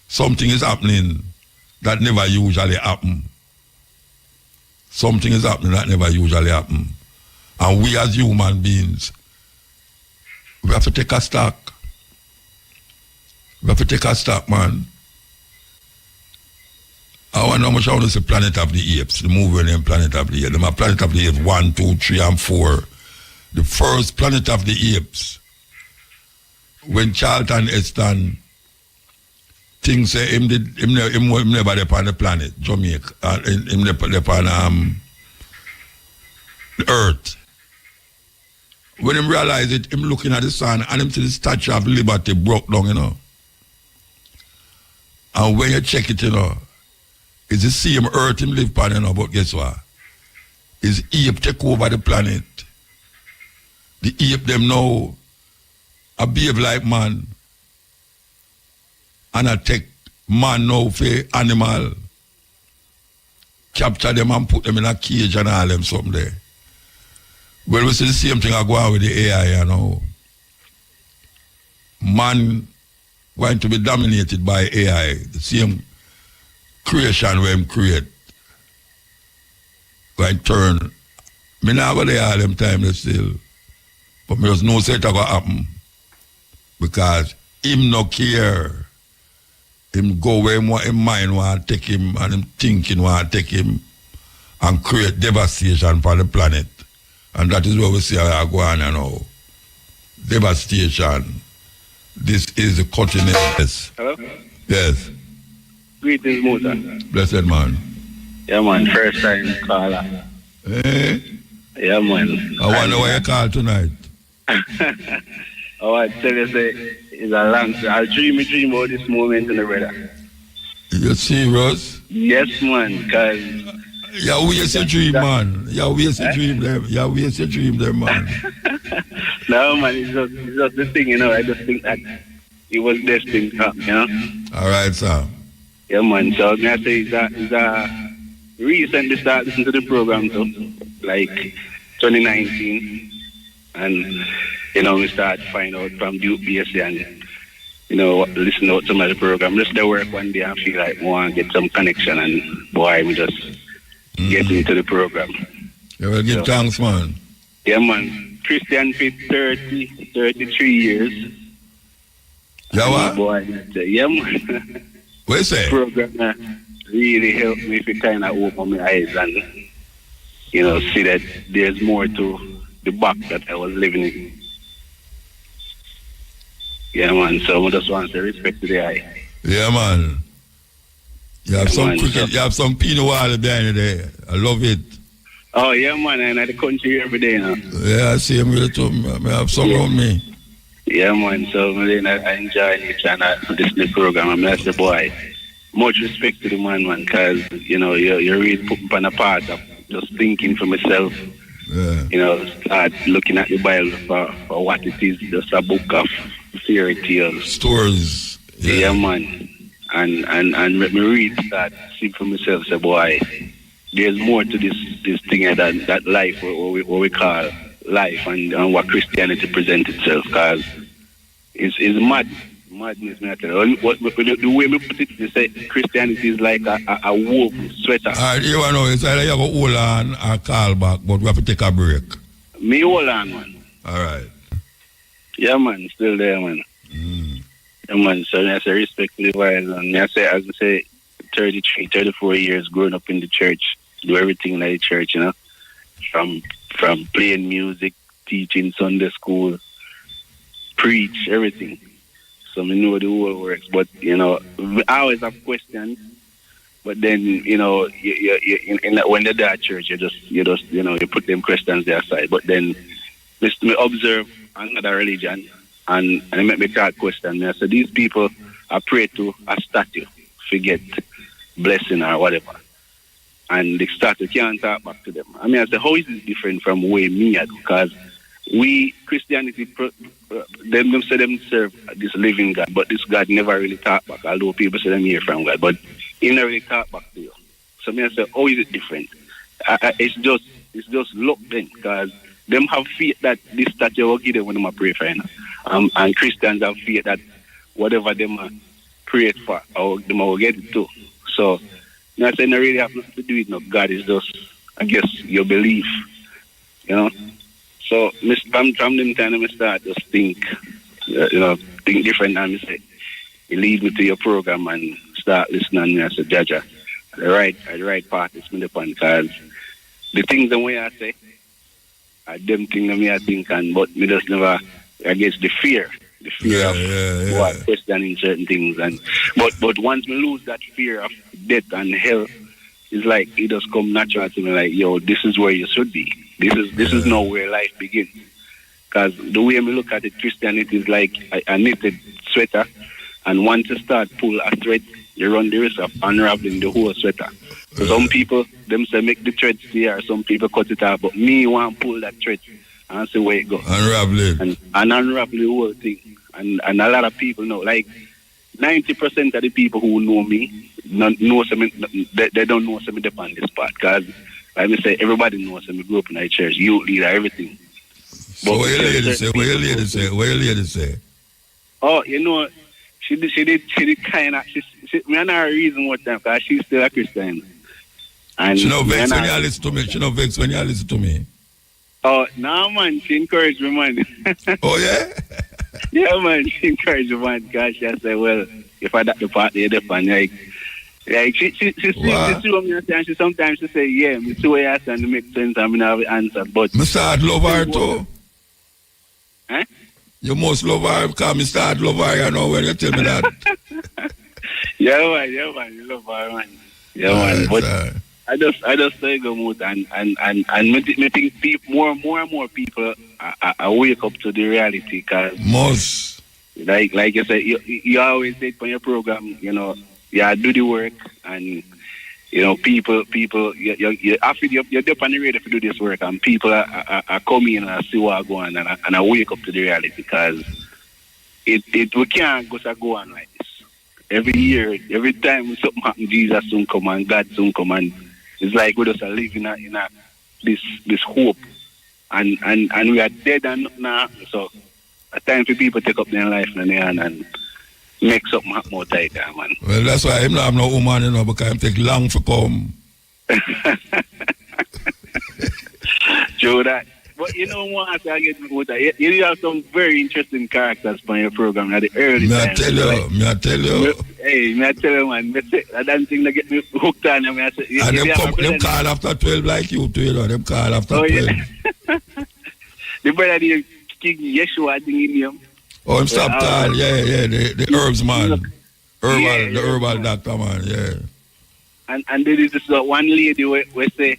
something is happening that never usually happen. Something is happening that never usually happen. And we as human beings, we have to take a stock. We have to take a stock, man. I want to know much how to say Planet of the Apes, the movie named Planet of the Apes. Them are Planet of the Apes 1, 2, 3, and 4. The first Planet of the Apes, when Charlton Heston Ting say him never there on the planet, Jamaica, him never there on the earth. When him realize it, him looking at the sun and him see the Statue of Liberty broke down, you know. And when you check it, you know, it's the same earth him live on, you know, but guess what? His ape take over the planet. The ape them now a behave like man. And I take man now for animal, capture them and put them in a cage and all them something there. Well, we see the same thing I go on with the AI, you know. Man going to be dominated by AI, the same creation where him create. Going to turn. Me not go there all them time still. But me just know say it going to happen. Because him no care. Him go where him mind want to take him and him thinking want to take him and create devastation for the planet. And that is what we see I go on now. Devastation. This is the continent. Yes. Hello? Yes. Greetings, Musa. Blessed man. Yeah, man. First time caller. Eh? Yeah, man. I wonder why you call tonight. I want to tell you, say, it's a long time. I dream about this moment in the brother. You serious? Yes, man, because... You waste your dream, man. You waste your dream there. You waste your dream there, man. No, man, it's just the thing, you know. I just think that it was destined to happen, you know. All right, sir. Yeah, man. So, I say it's a recently started listening to the program, too. Like, 2019. And, you know, we started to find out from Duke BSC and, you know, listen to some of the program. Just the work one day, I feel like I want to get some connection and, boy, we just get into the program. You will give thanks, man. Yeah, man. Christian for 33 years. Yeah, what? Boy, yeah, man. What you say? Program really helped me to kind of open my eyes and, you know, see that there's more to the back that I was living in. Yeah, man. So I just want to respect to the eye. Yeah, man. You have some cricket, you have some Pinot Water behind you there. I love it. Oh, yeah, man. I'm in the country every day now. Yeah, I see him with it too. I have some around me. Yeah, man. So I enjoy it and I listen to the program. I'm like the boy. Much respect to the man, because, you know, you're really putting on a part of just thinking for myself. Yeah. You know, start looking at the Bible for what it is, just a book of fairy tales. Stories. Yeah, man. and let me read that, see for myself, say, boy, there's more to this thing than that life, what we call life, and what Christianity presents itself, because it's madness, me I tell you. The way we put it, they say Christianity is like a woven sweater. You know, it's either you have a hold on or call back, but we have to take a break. Me hold on, man. All right. Yeah, man, still there, man. Yeah, man, so I say respect to the wise, and I say, as I say, 33, 34 years growing up in the church, do everything like the church, you know, from playing music, teaching Sunday school, preach, everything. So I know the whole works, but, you know, I always have questions, but then, you know, when they're at church, you just, you know, you put them questions there aside, but then me observe another religion, and it make me start question. I said, these people are pray to a statue, forget blessing or whatever. And the statue can't talk back to them. I mean, I said, how is this different from way me I do? Because we, Christianity, them say them serve this living God, but this God never really talk back, although people say them hear from God, but he never really talk back to you. So me I say, how is it different? It's just luck then, because them have faith that this statue will give them when they pray for, you know? And Christians have faith that whatever them pray for, or them will get it too. So, I say, no really have nothing to do with no. God is just, I guess, your belief, you know? So, from them time, I start just think different, and I say, you lead me to your program and start listening, and I say, Jaja, the right part is me upon, because the things the way I say, them things that me I think, but me just never, I guess, the fear of what questioning certain things, and but once me lose that fear of death and hell, it's like it just come natural to me, like, yo, this is where you should be. This is not where life begins. Because the way me look at it, Christianity is like a knitted sweater, and once you start pull a thread, you run the risk of unraveling the whole sweater. So some people, them say make the thread stay, or some people cut it off, but me want to pull that thread and see where it goes. Unravel it. And unravel the whole thing. And a lot of people know, like 90% of the people who know me, they don't know me on this part. Because, like I say, everybody knows me, grew up in the church, youth leader, everything. So what your lady say? Oh, you know, she did kind of, me and her reason what time, because she's still a Christian. And she no vex when you listen to me. She no vex when you listen to me. Oh, no, man. She encouraged me, man. Oh, yeah? Yeah, man. She encouraged me, man. Because she said, well, if I got the part there, like she see what me say, and she sometimes she say, yeah, me see what you say, and it makes sense, and me have the answer. But me start love her too. Eh? You must love her, because me start love her, you know, when you tell me that. Yeah, man. You love her, man. Yeah, man. But I just say go move and me think more and more people I wake up to the reality, because most, like you said, you always say on your program, you know, you do the work, and you know people you after you're up on the radio to do this work, and people are coming and I see what going on, and I wake up to the reality, because we can't go on like this. Every year, every time something happens, Jesus soon come and God soon come, and it's like we just are living in this hope, and we are dead and nothing happen. So it's time for people to take up their life in their hand and make something happen more tighter, man. Well, that's why I'm not have no woman, you know, because it take long to come. True that. But you know what, I get with that. You have some very interesting characters on your program at the early Me time. I tell you. Hey, me I tell you, man. I don't think they get me hooked on them. And them call after 12 like you too, you know. Them call after 12. Yeah. The brother, the King Yeshua, I think in him. Oh, him stop call, yeah, the herbs man. The herbal doctor man, yeah. And there is this one lady where say,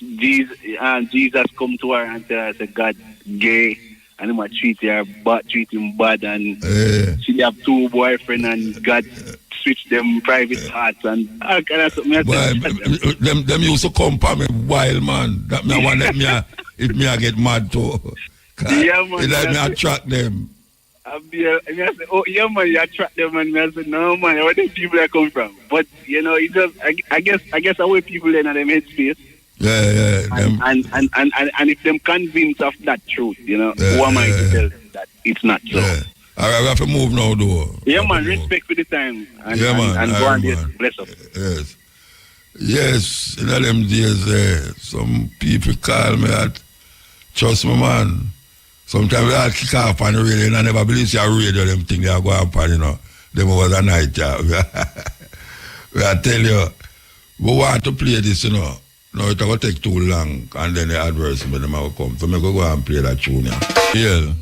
Jesus come to her and tell her, say, God gay, and he might treat him bad, and she have two boyfriends, and God switch them private parts, and all kind of something. Them used to come for me wild, man. That me want if me I get mad too. Yeah, man. It like me attract them. I say, oh, yeah, man, you attract them, and I said, no, man, where the people that come from? But, you know, it just, I guess away people in them headspace. Yeah. And if them convinced of that truth, you know, who am I to tell them that it's not so? Yeah. All right, we have to move now, though. Yeah, man, respect for the time. And, yeah, man. And go on, bless up. Yes. Yes, in all them days, some people call me at, trust me, man. Sometimes I kick off on the radio and I never believe you radio, them things they are going on, you know. Them was a night job. I tell you, we want to play this, you know. No, it's going to take too long and then the advertisement them will come. So I go and play that tune. Yeah.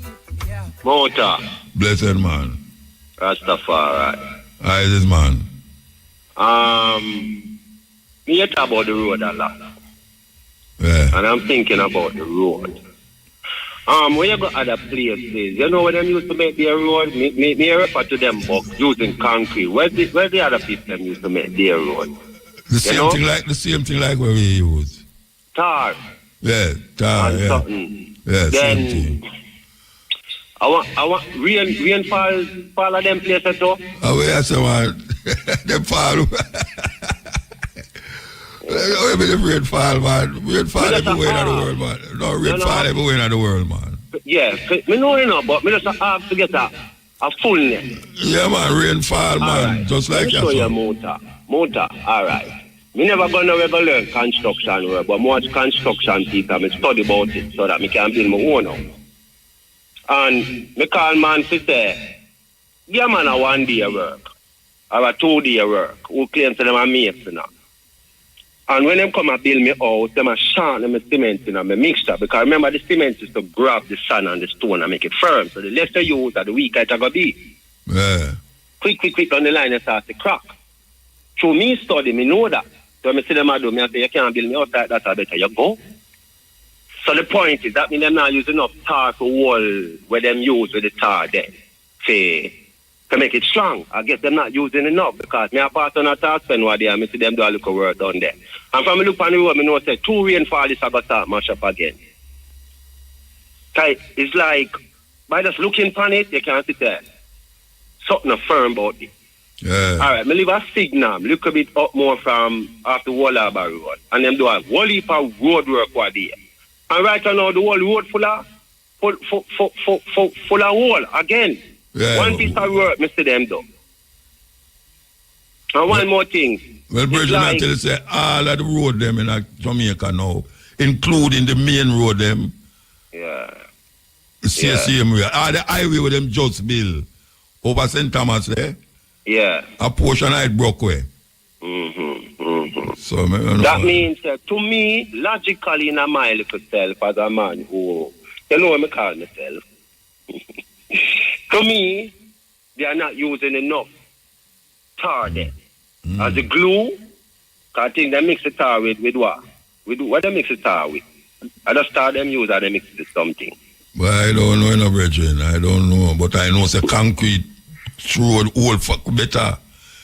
Mota. Blessed man. Rastafari. How is this man? Me talk about the road a lot. Yeah. And I'm thinking about the road. When you go other places, you know when them used to make their road, me refer to them box using concrete. Where's the other people them used to make their road? The same thing like what we use. Tar. Yeah, tar, and yeah. Something. Yeah, then, same thing. I want rainfall of them places too. Oh, yeah, so man. Them fall. Where be the rainfall, man? Rainfall everywhere in the world, man. No, rainfall everywhere in the world, man. Yeah, me know you know, but me just have to get a fullness. Yeah, man, rainfall, man. Right. Just like that. Show you motor, all right. Me never gonna learn construction work, but more construction people, me study about it so that me can build my own house. And me call man to say, yeah man, a 1 day work, or a 2 day work, who claims them a mason. And when them come and build me out, them a sharpen them cement in a mixture. Because remember, the cement is to grab the sand and the stone and make it firm. So the less you use, the weaker it's going to be. Yeah. Quick on the line, it starts to crack. Through me study, me know that. So I see them do, me I say, you can't build me out like that, I better you go. So the point is, that means they're not using enough tar to wall where them use with the tar there. To make it strong. I guess them not using enough because me a part on a task spend one day and me see them do a little work down there. And from me look on the road, me know say 2 rainfall is about to start mash up again. It's like, by just looking on it, you can't sit there. Something firm about it. Yeah. All right, me leave a signal, look a bit up more from after Mutabaruka road. And them do a whole heap of road work one day. And right now, the whole road full of hole again. Yeah. One piece of work, Mr. Them do. And one more thing. Well, Bridget, I tell you, say, all of the road them in Jamaica now, including the main road them. Yeah. Same way. All the highway with them just build over St. Thomas there. Yeah. A portion of it broke away. So, that means that to me, logically in my little self as a man who, you know what I call myself. To me, they are not using enough tar there. As a glue, I think they mix the tar with what? With what they mix the tar with? I just start them use and they mix it with something. Well, I don't know, no, brethren. I don't know. But I know it's a concrete road all better.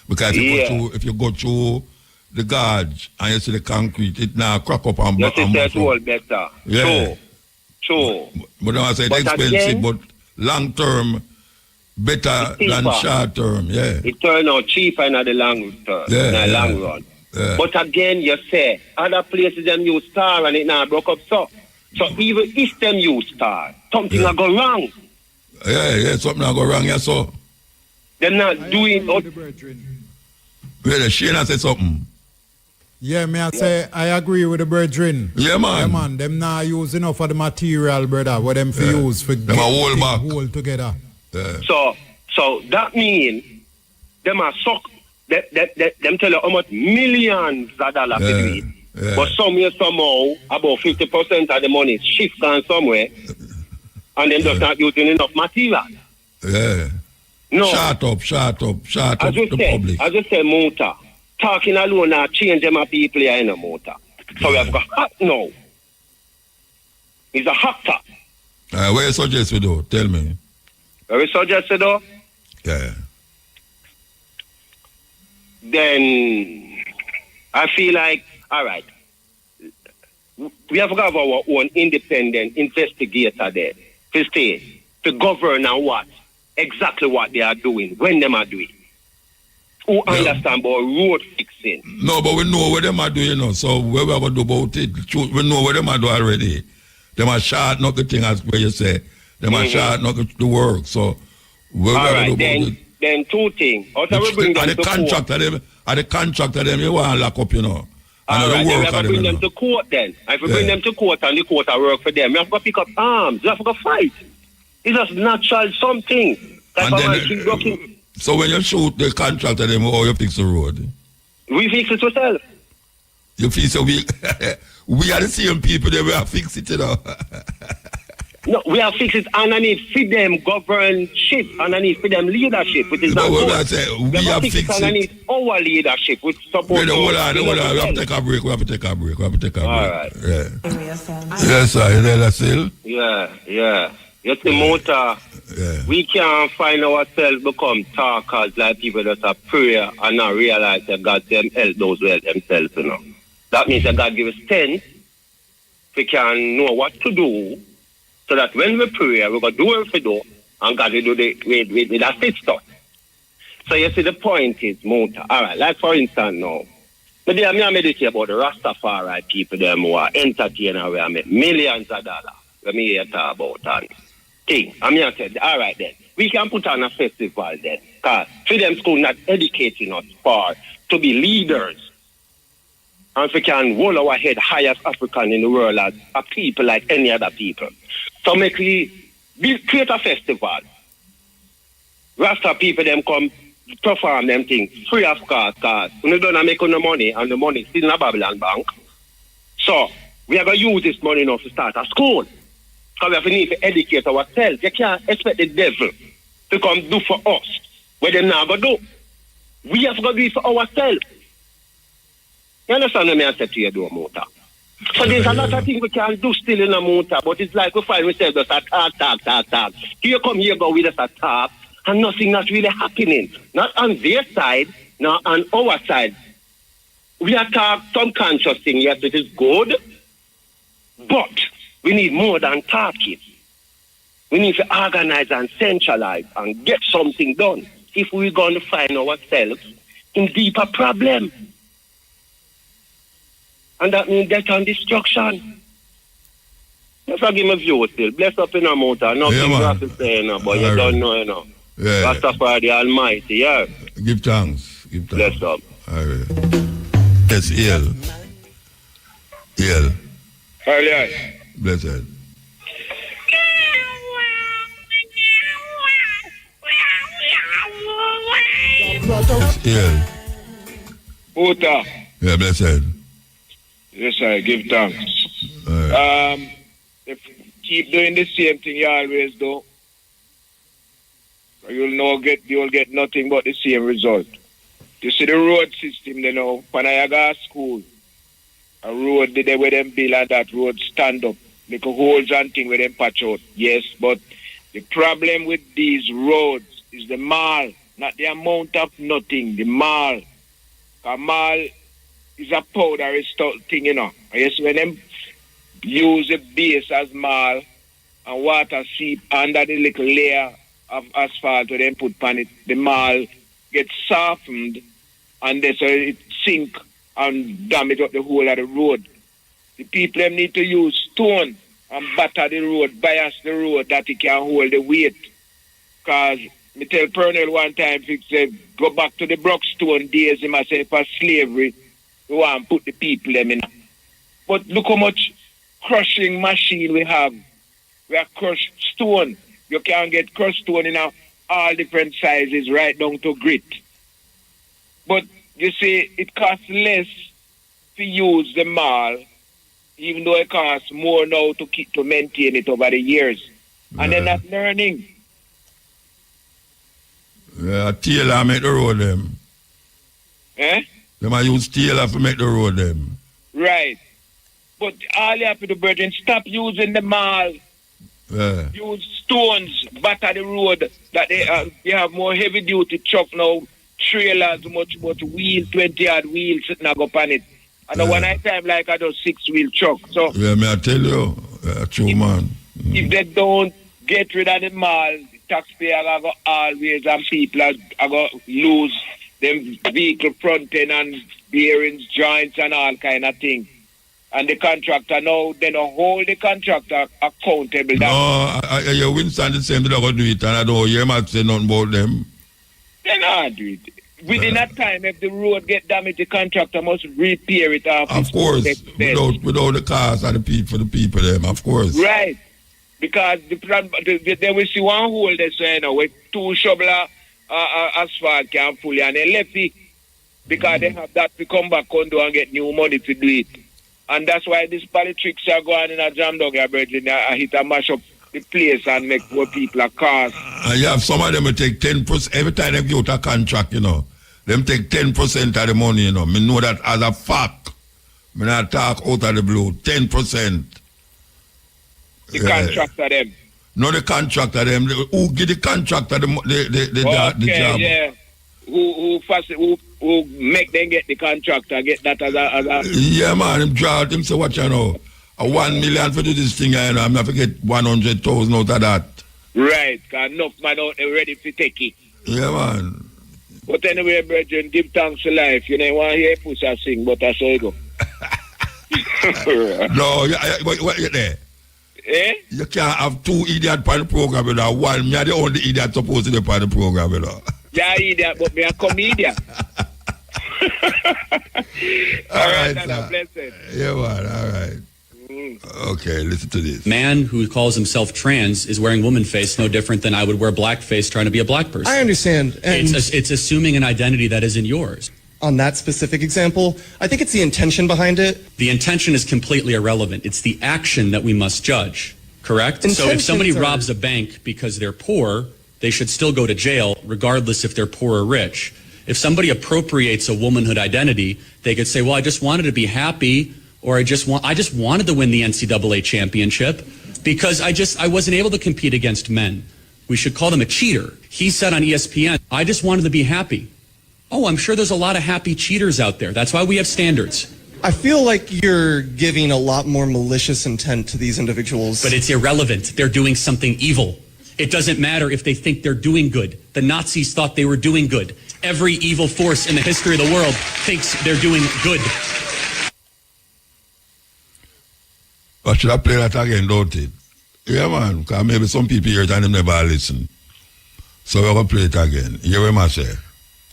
Because if you go through the gorge and you see the concrete, it now crack up and back. It's all better. Yeah. True. But now I say it's expensive, again, but long term, better than short term, yeah. It turn out cheaper in the long term, long run. Yeah. But again, you say, other places them use star and it now broke up so. So even if them use star, something will go wrong. Yeah, something will go wrong, yeah, so. They're not doing... Wait, Shana said something. Yeah, me I say I agree with the brethren. Yeah, man. Yeah, man. Them not use enough of the material, brother. What them for use for them get back whole together. Yeah. So that means them are suck. Them tell you how much millions of dollars to do it. Yeah. But somehow about 50% of the money is shift gone somewhere, and them just not using enough material. Yeah. No. Shut up the public. I just say motor. Talking alone now change my people here in a motor. So we have got hot now. It's a hacker. What you suggest we do? Tell me. What you suggest we do? Yeah. Then I feel like, all right, we have got our own independent investigator there to stay, to govern and what? exactly what they are doing, when them are doing. Who understand about road fixing. No, but we know what them are doing, you know. So what we going to do about it? We know what them are doing already. Them are short, not the thing as where you say. Them are short, not the work. So what we going to do about it? Then two things. Also we bring them to court. The contractor them, you want to lock up, you know. All right, then we have to bring them to court then. If we bring them to court and the court will work for them, we have to pick up arms. We have to fight. It's just natural something. And then, so when you shoot the contractor them, how you fix the road? We fix it ourselves. You fix it, we are the same people that we have fixed it, you know. No, we have fixed it underneath for them governorship, underneath for them leadership, which is not good. We have fixed it underneath our leadership, which supposed hold on. We have to take a break. All right. Yeah. Yes, sir. You there still? Yeah. You see, Muta, we can't find ourselves become talkers like people that are prayer and not realize that God them help those who help themselves, you know. That means that God give us strength. We can know what to do. So that when we pray, we're going to do what we do, and God will do with assist us. So you see, the point is, Muta. All right, like for instance now, but I'm meditate about the Rastafari people them who are entertainers, where I make millions of dollars. Let me hear talk about that. Ting, I'm here to say, all right then, we can put on a festival then, because for them school not educating us for to be leaders. And if we can hold our head high as African in the world as a people like any other people. So make we create a festival. Rasta people them come perform them things free of cost because we don't make no money and the money is still in a Babylon bank. So we are going to use this money now to start a school. Because we have to need to educate ourselves. You can't expect the devil to come do for us what they're not going to do. We have to do it for ourselves. You understand what I said to you, do, Muta? So there's a lot of things we can do still in a Muta, but it's like we find ourselves just a talk. You come here, go with us a talk, and nothing not really happening. Not on their side, not on our side. We are talk some conscious thing, yes, it is good, but we need more than talking. We need to organize and centralize and get something done if we're going to find ourselves in deeper problem. And that means death and destruction. Let's give me a view still. Bless up in a motor. Nothing you have to say, but you don't know, Yeah. Rastafari the Almighty, yeah. Give thanks. Bless up. All right. Yes, EL. Earlier. Blessed. EL. Uta. Yeah, blessed. Yes, I give thanks. If keep doing the same thing you always do, you'll get nothing but the same result. You see the road system, Panayaga School, a road where them build and that road stand up, make a holes and thing where them patch out. Yes, but the problem with these roads is the mall, not the amount of nothing, the mall. A mall is a powdery thing, Yes, when them use the base as mall and water seep under the little layer of asphalt where them put on it, the mall gets softened and so it sink and damage up the whole of the road. The people them need to use stone and batter the road, bias the road that it can hold the weight. Because me tell Pernell one time, he said, go back to the Brockstone days, him say for slavery, we want to put the people them in. But look how much crushing machine we have. We have crushed stone. You can get crushed stone in all different sizes right down to grit. But you see, it costs less to use the mall, even though it costs more now to maintain it over the years. And they're not learning. Yeah, tailor make the road them. Eh? They might use tailor to make the road them. Right. But all you have to do, brethren, stop using the mall. Yeah. Use stones, batter the road. That they have more heavy duty truck now, trailers, much wheel, 20-yard wheels sitting up on it. And one time like I do 6-wheel truck. So yeah, may I tell you, true man. If they don't get rid of the mall, taxpayer are going to always, and people are going to lose them vehicle front end and bearings, joints, and all kind of things. And the contractor now, they don't hold the contractor accountable. No, you Winston the same, they're going to do it, and I don't hear much say nothing about them. They not do it. Within that time, if the road get damaged, the contractor must repair it off. Of course, without the cars and the people, them, of course. Right. Because they will see one hole there, so, you know, with 2 shovel asphalt can fully, and they left it because they have that to come back on and get new money to do it. And that's why these politics are going in a jam dog, Virgin, hit and mash up the place and make more people a cars. You have some of them will take 10%, every time they get a contract, you know, them take 10% of the money, you know. Me know that as a fact. Me not talk out of the blue, 10%. The contractor them. No, the contractor them. Who give the contractor the job? Yeah. Who make them get the contractor, get that as a Yeah, man, him draw him say, what you know, a 1 million for do this thing, you know, I'm not forget 100,000 out of that. Right, because enough man out there ready to take it. Yeah, man. But anyway, brethren, give thanks to life. You know, want to hear Pussy sing, but that's how you go. No, what you there? Eh? You can't have 2 idiots on the program, you know. One, me are the only idiot supposed to be on the program, you know. Yeah, idiot, but me a comedian. All right, blessed. Yeah, man, all right. Okay, listen to this. Man who calls himself trans is wearing woman face no different than I would wear blackface trying to be a black person. I understand. And it's assuming an identity that isn't yours. On that specific example, I think it's the intention behind it. The intention is completely irrelevant. It's the action that we must judge, correct? So if somebody robs a bank because they're poor, they should still go to jail regardless if they're poor or rich. If somebody appropriates a womanhood identity, they could say, well, I just wanted to be happy, or I just wanted to win the NCAA championship because I wasn't able to compete against men. We should call them a cheater. He said on ESPN, I just wanted to be happy. Oh, I'm sure there's a lot of happy cheaters out there. That's why we have standards. I feel like you're giving a lot more malicious intent to these individuals. But it's irrelevant. They're doing something evil. It doesn't matter if they think they're doing good. The Nazis thought they were doing good. Every evil force in the history of the world thinks they're doing good. But should I play that again, don't it? Yeah, man, because maybe some people hear it and they never listen. So we're going to play it again. You hear what I say?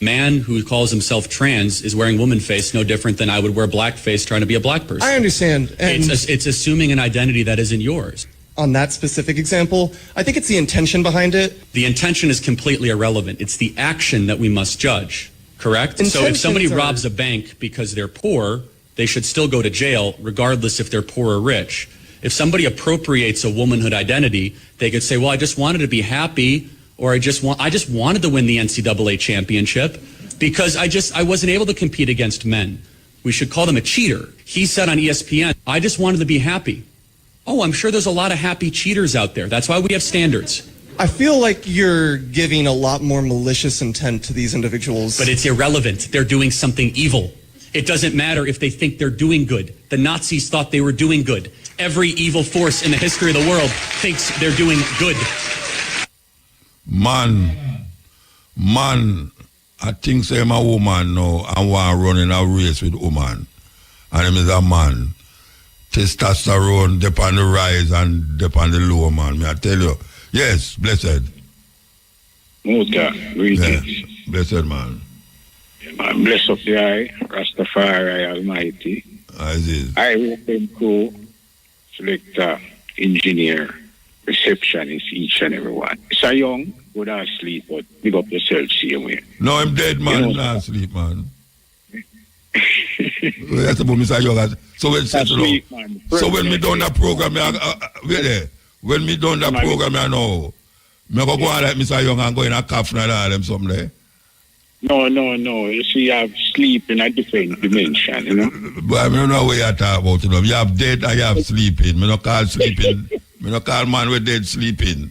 Man who calls himself trans is wearing woman face no different than I would wear blackface trying to be a black person. I understand. And it's assuming an identity that isn't yours. On that specific example, I think it's the intention behind it. The intention is completely irrelevant. It's the action that we must judge, correct? So if somebody robs a bank because they're poor, they should still go to jail regardless if they're poor or rich. If somebody appropriates a womanhood identity, they could say, well, I just wanted to be happy, or I just wanted to win the NCAA championship because I wasn't able to compete against men. We should call them a cheater. He said on ESPN, I just wanted to be happy. Oh, I'm sure there's a lot of happy cheaters out there. That's why we have standards. I feel like you're giving a lot more malicious intent to these individuals. But it's irrelevant. They're doing something evil. It doesn't matter if they think they're doing good. The Nazis thought they were doing good. Every evil force in the history of the world thinks they're doing good. Man, I think say I'm a woman now and want to run in a race with woman. And him is a man. Testosterone dep on the rise and dep on the low, man. May I tell you? Yes, blessed. Muta, greetings. Yes, blessed, man. Man, bless up the eye, Rastafari Almighty. As is. I welcome crew, selector, engineer, receptionist, each and every one. It's a young, good ass sleep, but big up yourself, same way. No, I'm dead, man. You know, not sleep, man. That's about Mr. Young. So when sleep, so when me done that program, when me done that program, I know. Me go on like Mr. Young and go in a cafe and all them something. No. You see, you have sleep in a different dimension, you know. But I don't know what you talk about, you know. You have dead and you have sleeping. Me not call sleeping. Me not call man with dead sleeping.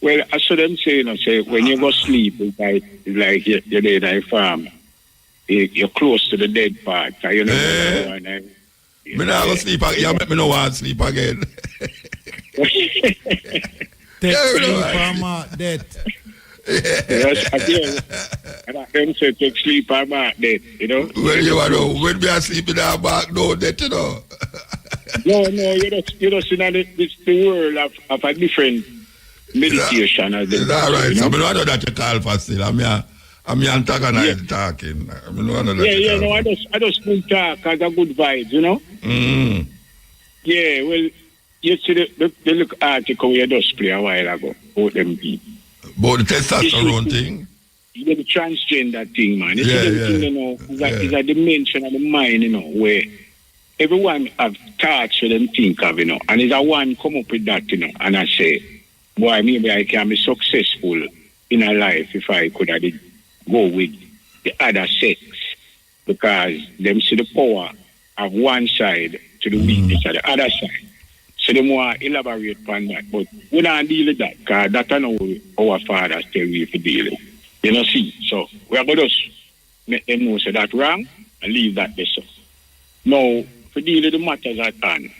Well, I saw them say, you know, say when you go sleep, it's like you're dead in a farm. You're close to the dead part. You know. Me not go sleep again. You make me no want to sleep again. Take sleep and mark death. Yes, again. And them say take sleep and mark death, you know. Well, you know, when we are sleeping in our back, no death, you know. No, you don't see that it's the world of a different meditation. Is that right? So I know that you call for still. I'm antagonized talking. I just good talk as a good vibes, you know. Mm. Yeah, well, you see the look article we just play a while ago about them people. About the testosterone thing? Yeah, the transgender thing, man. You see the thing, you know, is a dimension of the mind, you know, where everyone have thoughts with them think of, you know, and is a one come up with that, you know, and I say, boy, maybe I can be successful in a life if I could have go with the other sex, because them see the power of one side to the weakness of the other side. So they more elaborate on that. But we don't deal with that, because that's not our fathers tell we to deal with. You know, see, so we are going to just make them know so that wrong and leave that there. So. Now, to deal with the matters at hand,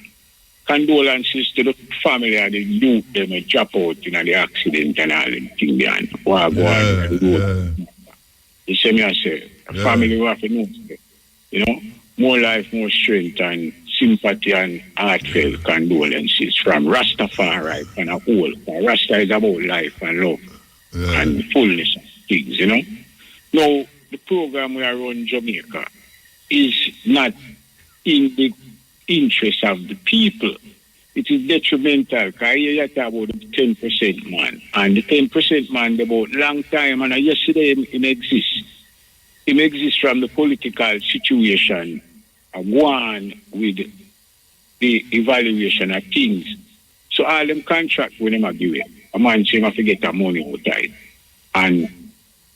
condolences to the family and the youth them drop out in the accident and all the thing behind. You see me, I say, family will have to know, you know, more life, more strength and sympathy and heartfelt condolences from Rastafari and a whole. Rasta is about life and love and fullness of things, you know. Now, the program we are running in Jamaica is not in the interest of the people. It is detrimental, because you talk about the 10% man. And the 10% man, about long time, and yesterday it exists. It exists from the political situation one with the evaluation of things. So all them contract when them are given, a man say have to get that money all the time. And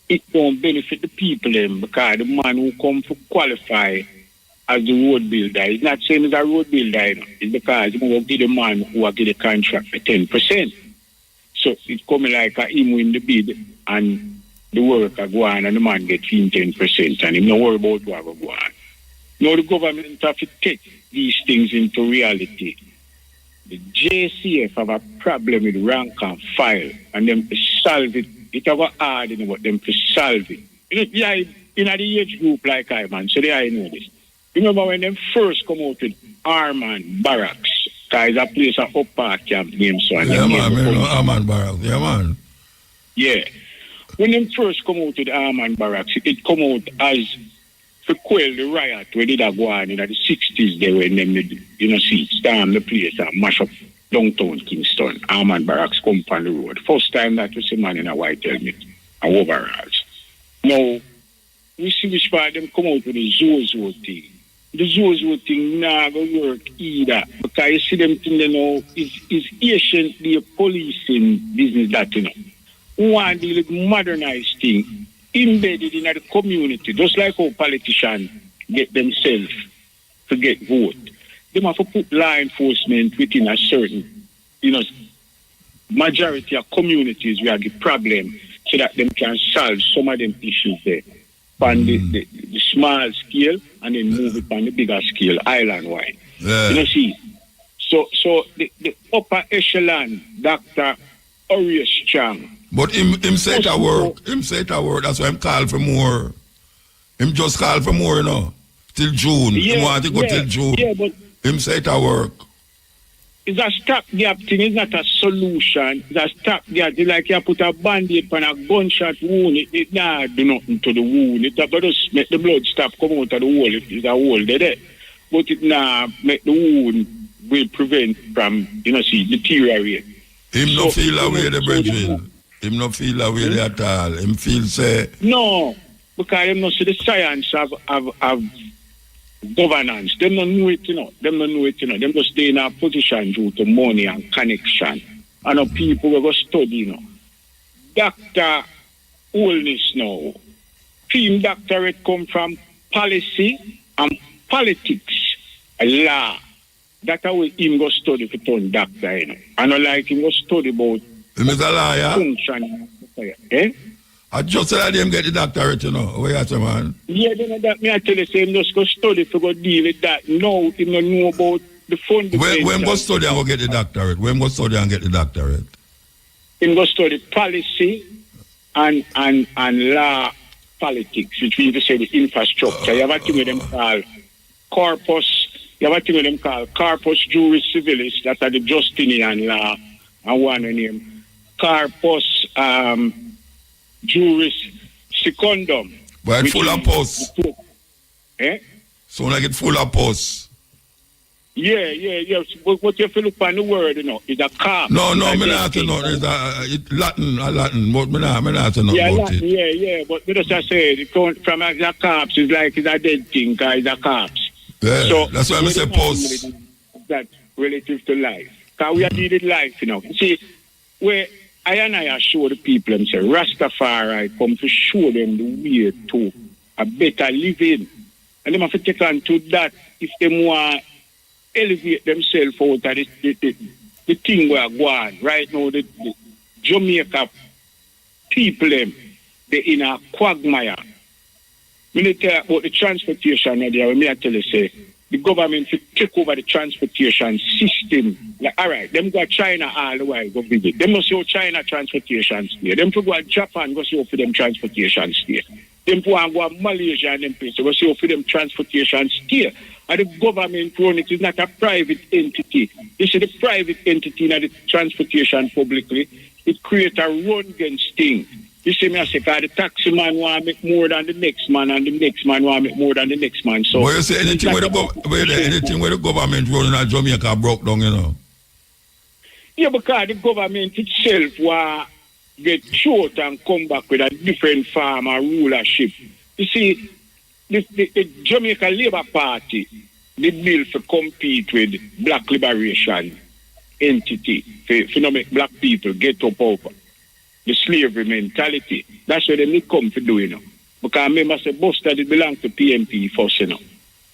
it don't benefit the people them, because the man who come to qualify as the road builder, it's not same as a road builder, you know. It's because he will give the man who will get the contract for 10%. So it's coming like him win the bid and the worker go on and the man get 10%, and him no worry about what will go on. Now the government have to take these things into reality. The JCF have a problem with rank and file, and them to solve it. It have a hard, you know, but them to solve it. You know, yeah, in the age group like I, man, so I know this. Remember when them first come out with Arman Barracks, because a place of up park camp named so. Yeah, man, Arman Barracks, yeah, man. Yeah. When them first come out with Arman Barracks, it come out as to quell the riot where did go on in the 60s there when them, you know, see, storm the place and mash up downtown Kingston. Arman Barracks come on the road. First time that we see man in a white helmet and overalls. Now, we see which part them come out with the Zozo thing. The Zozo thing not going to work either, because you see them thing, you know, is anciently a policing business that, you know. We want to deal with modernized thing embedded in the community, just like how politicians get themselves to get vote. They have to put law enforcement within a certain, you know, majority of communities where the problem, so that them can solve some of them issues there on the small scale and then move it on the bigger scale, island-wide. Yeah. You know, see, so the upper echelon, Dr. Orius Chang. But him say it a work. Him say it a work. That's why him call for more. Him just call for more, you know. Till June. He want to go till June. Yeah, but him say it a work. It's a stopgap thing. It's not a solution. It's a stopgap. It's like you put a band-aid on a gunshot wound. It not do nothing to the wound. It just make the blood stop come out of the hole. If it's a hole there. But it not make the wound will prevent from, you know, see, deteriorate. Him no feel away the brethren. Him no feel away at all. Him feel say... No, because him no see the science of governance. Them don't know it, you know. Them just stay in a position due to money and connection. And people will go study, you know. Dr. Wellness now. Team doctorate come from policy and politics, law. That's how him go study for turn doctor, you know. And not like him go study about him is a liar. Function. Eh? I just said him get the doctorate, you know. Where you say, man? Yeah, you know that me I tell you, say him just go study to go deal with that. No, him don't know about the fundamental. When go study and go get the doctorate? When go study and get the doctorate? him go study policy and law politics, which means to say the infrastructure. You have a thing with them called corpus juris civilis, that are the Justinian law, and one name corpus juris secundum. But it's full of posts. Eh? So like it's full of posts. Yeah. But if you look on the word, it's a corpus. No, me not to know. It's Latin, but me not to know about Latin, it. Yeah. But me just say, it from a corpse, it's like it's a dead thing, because it's a corpse. Yeah, so that's why I say post. That relative to life. Because we are dealing with life, See, where I show the people and say, Rastafari come to show them the way to a better living. And they have to take on to that if they want to elevate themselves out of the thing we are going. Right now, the Jamaica people, they're in a quagmire. When they tell about the transportation, I tell you, say, the government should take over the transportation system. Like, all right, them go to China all the way, go visit. Them must see how China transportation stay. Them to go to Japan, go see how for them transportation stay. Them to go to Malaysia and them places, go see how for them transportation stay. And the government run it is not a private entity. This is the private entity in the transportation publicly. It creates a run against thing. You see me, I say, because the taxi man want to make more than the next man, and the next man want to make more than the next man. So, you say anything where the government running at Jamaica broke down, Yeah, because the government itself will get short and come back with a different form of rulership. You see, the Jamaica Labour Party, the bill to compete with black liberation entity, to make black people get up over the slavery mentality. That's what they come to do, Because I remember say Buster did belong to PMP first,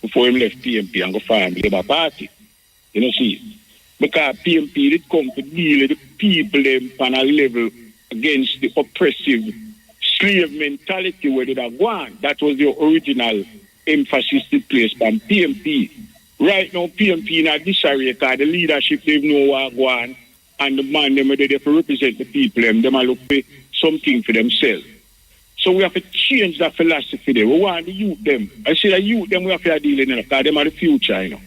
before he left PMP and go find the Labour Party. See? Because PMP did come to deal with the people on a level against the oppressive slave mentality where they are going. That was the original emphasis placed on PMP. Right now, PMP in a disarray because the leadership, they know what going on. And the man, them they to represent the people, them are look for something for themselves. So we have to change that philosophy there. We want the youth them. I say the youth them we have to deal in it, because them are the future, The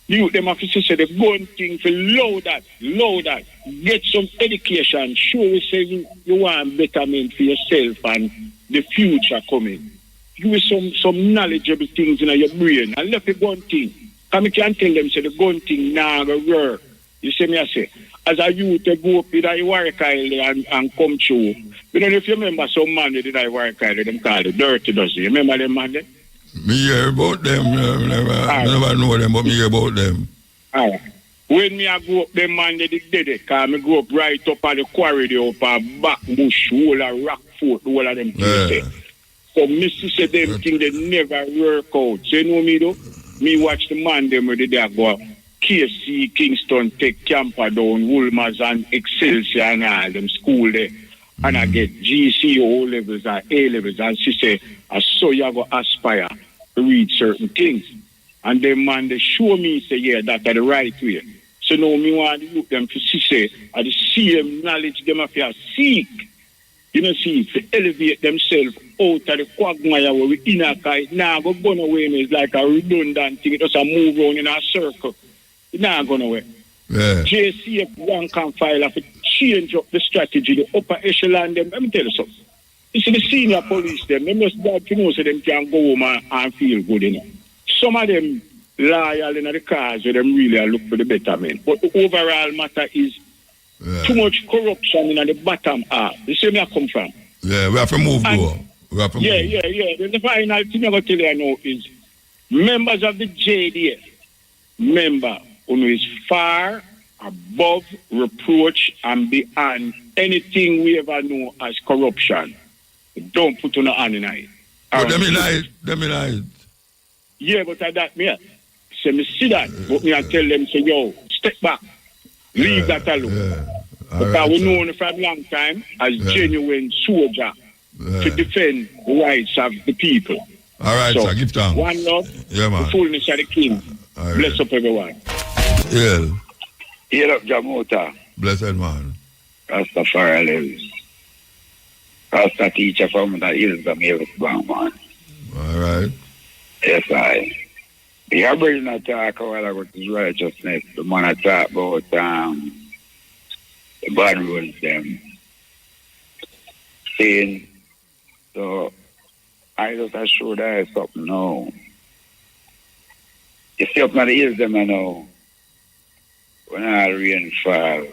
youth them have to say the gun thing for low that. Get some education. Show we say you want betterment for yourself and the future coming. Give you some knowledgeable things in your brain. And left the gun thing. Come you can tell them say the gun thing now go work. You see me I say, as a youth, they go up with a work and come through. But then if you remember some man that did a work, them call it dirty, does you remember them man there? Me hear about them. I never know them, but me hear about them. All right. When me I go up, them man they did it, because me go up right up at the quarry, they up at back bush, whole of rock fort, all of them things. So me say them things they never work out. So you know me though? Me watch the man them where they go KC, Kingston, take Camperdown, Woolmers and Excelsior and all them school there. And I get GC, O levels and A levels. And she say, I saw you go aspire to read certain things. And then man, they show me, say, yeah, that's the right way. So now me want to look them to see, say, I the same knowledge them have to seek. See, to elevate themselves out of the quagmire where we in a kite. Now, go away, it's like a redundant thing. It just a move around in a circle. It's not going away. Yeah. JCF one can file have to change up the strategy, the upper echelon them. Let me tell you something. You see the senior police them must God to know so them can go home and feel good, Some of them loyal in the cause where them really look for the betterment. But the overall matter is too much corruption in the bottom half. You see where I come from? Yeah, we have to move though. Yeah. The final thing I'm going to tell you now is members of the JDF, member who is far above reproach and beyond anything we ever know as corruption. Don't put on a hand in it. But them in it. Yeah, but I that me. Say me see that, but me I tell them say, yo, step back. Leave that alone. Because right, we know him from a long time as genuine soldier to defend the rights of the people. All right, so give thanks. One love, man. the fullness of the King. Right. Bless up everyone. Yeah. Hear up, Jamota. Blessed man. Rastafari lives. Rasta teacher from the hills of Mavisbang, man. All right. Yes, I. The Aboriginal talk a while ago is righteousness. The man I talk about the bad rules them. Saying, so I just assure that something now. You see up on the hills them now, when all rain fall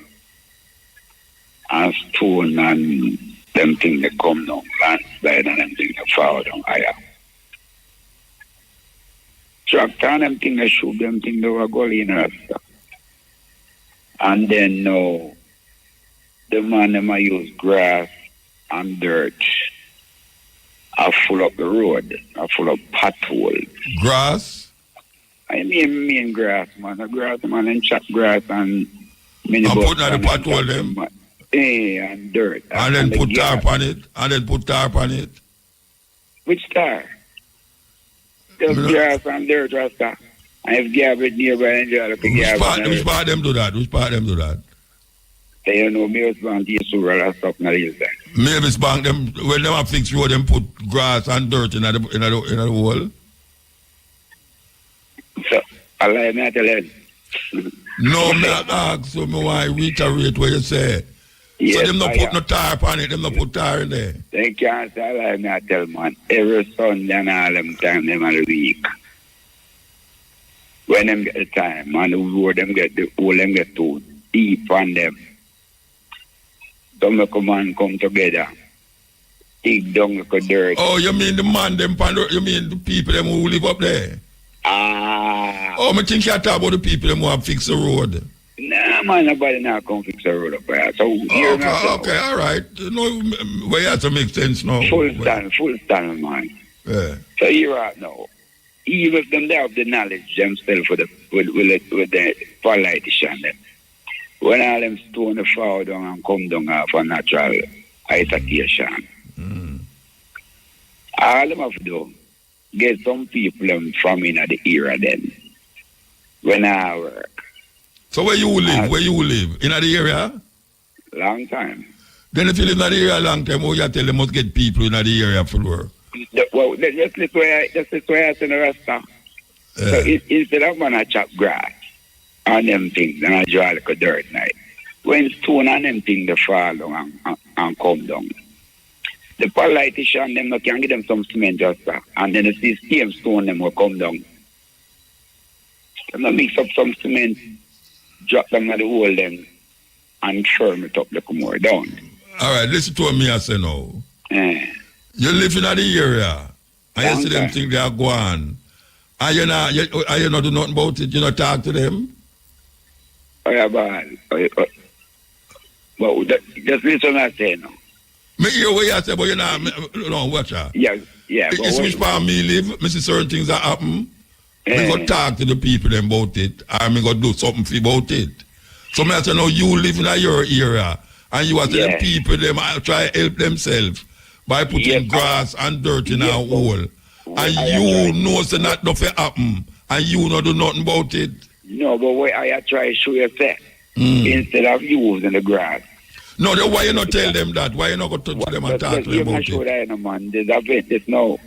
and stone and them things they come down, landslide and them things they fall down higher. Tractor and them things they shoot them things they were going in Rasta. And then now, the man them I use grass and dirt. I full up the road. I full up potholes. Grass? I mean grass, man. The grass, man, and chop grass and mini and put on the pothole them? And dirt. And then put tarp on it? And then put tarp on it? Which tarp? Just grass and dirt, Rasta. And if garbage nearby, enjoy the garbage. Which part them do that? Which part them do that? They don't know Mavisbang, Yesura, and stuff, not there. Mavisbang, them, when them have fixed road, them put grass and dirt in the hole? So, I like me to tell you. No, me ask, so me want to reiterate what you say. Yes, so them not put no tarp on it, them not put tar in there. They can't say, I like me to tell man, every Sunday and all them time, them are the week. When them get the time, and the road, them get the hole, them get too deep on them. Some of the come together. Dig down the dirt. Oh, you mean the man, you mean the people them who live up there? Oh, I think you talk about the people them who have fixed the road. Nah, man, nobody now come fix the road up there. So, okay, all right. No, well, you have to make sense now. Full stand, man. Yeah. So here right now, even if them they have the knowledge themselves with the politician them. When all them stone fall down and come down off a natural citation. All them have to do, get some people from in the era then. When I work. So where you live? Where you live? In the area? Long time. Then if you live in the area a long time, you tell them must get people in the area for work? Well, that's the way I say the Rasta. So instead of man I chop grass, and them things, and I draw like a dirt night. When stone and them things, they fall down and come down. The politician, them no can give them some cement just that. And then the same stone, them will come down. Them no mix up some cement, drop them in the hole then, and firm it up like more down. All right, listen to me I say now. You live in the area, and you see them things they are going. And you not do nothing about it, you not talk to them? Oh, yeah, but just listen what I say now. Me hear what you say, but you know, watch out. Yeah. It's which part me live, me see certain things that happen. Me go talk to the people about it, and me go do something about it. So me say, now you live in your area, and you are the people, them try to help themselves by putting grass and dirt in a hole. And you know it's not nothing happen, and you not do nothing about it. No, but what I try to show you that instead of using the grass. No, then why you not tell them that? Why you not go touch them and talk to them about it? Sure that, man. There's a business now.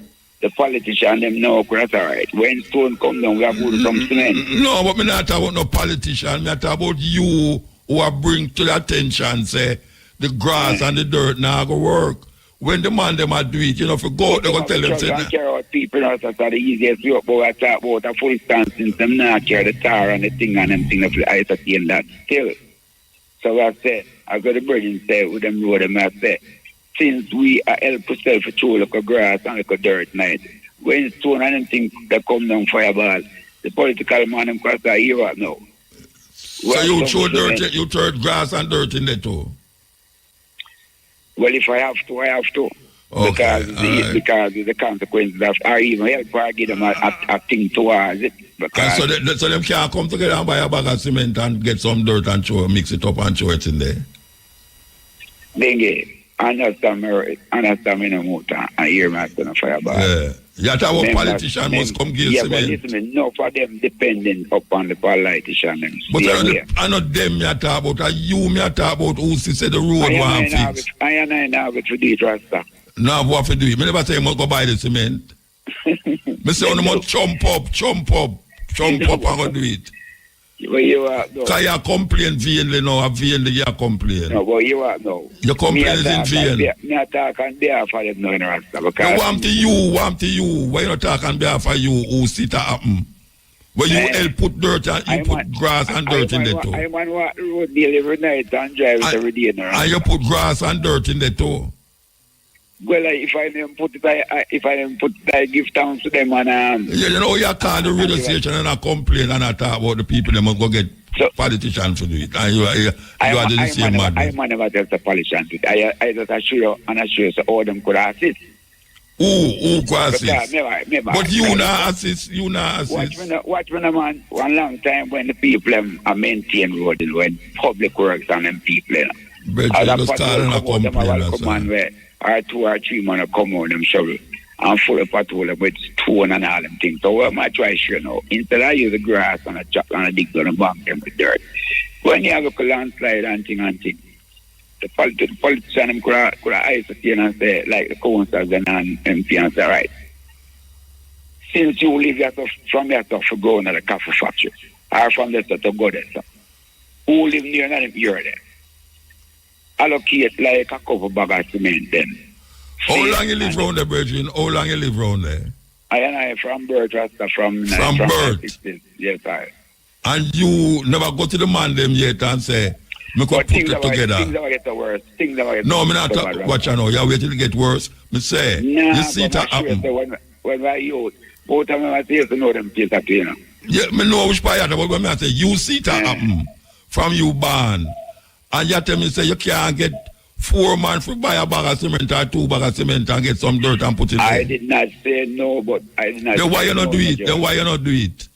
The politician, them know, that's all right. When stone come down, we have to put some cement. No, but me not talk about no politician. Me talk about you who are bring to the attention, say, the grass and the dirt now go work. When the man them a do it, you know, for go, they go tell them, say, care about people, that's the easiest way, but I talk about a full stance since them not care the tar and the thing and them thing of the ice and that still. So I said, I got the bridge say with them road, and I said, since we are help ourselves to throw like a grass and like a dirt night, when stone and them things that come down fireball, the political man them cross the here right now. So you throw dirt, you throw grass and dirt in there too? Well, if I have to, I have to. Okay, because the consequences of, or even help or give them a thing towards it. So them can't come together and buy a bag of cement and get some dirt and mix it up and throw it in there? Then understand me no motor and hear me asking a fireball. You talk about politicians must come give yeah, cement. but listen, enough of them depending upon the politician. But I not them me talk about, you me talk about who say the road one fix. I have it for this Rasta. No, what to do it? Me never say you must go buy the cement. Me say you must chump up and go do it. Well, you are no. Because you complain vainly now, vainly you complain. No, but you are no. Your complaint is in vain. Me attack on behalf of them no in Rasta. No, want to you. Why you not talk on behalf of you who sit at happen? Where you help put dirt and you put grass and dirt in there too. I'm on what road deal every night and drive it every day in Rasta. And you put grass and dirt in there too. Well, if I didn't put it, I give thanks to them and yeah, you know, you call the radio station and I complain and I talk about the people that must go get politicians to do it. And you are the same man. I never tell the politicians to do it. I just assure you so all them could assist. Who could assist? But you not assist. Watch when a man, one long time when the people are maintain road, when public works and them people. But you just call and I complain. Or 2 or 3 men come on them shovel and full of patrol with stone and all them things. So what am I trying to know? Instead I use the grass and a chop and a dig down and bank them with dirt. When you have a landslide and thing, the politician could have isolated and say, like the councils and MP and say, right, since you live from your stuff to go into the coffee factory, or from there to go there, who live near them here there? Allocate like a couple bag of cement then. How long you live round there, Virgin? How long you live round there? I from birth, Rasta, from birth? Yes, I. And you never go to the man them yet and say, me could put it together. Things never get worse. No, me not watch you know. You wait till it get worse. Me say, you see it happen. When I youth, both of them I say to know them place up here. Yeah, me know which part but when I say, you see it happen from you born. And you tell me, say, you can't get 4 months to buy a bag of cement or 2 bags of cement and get some dirt and put it in. I did not say no, but I did not then why you not do it? Then why you not do it?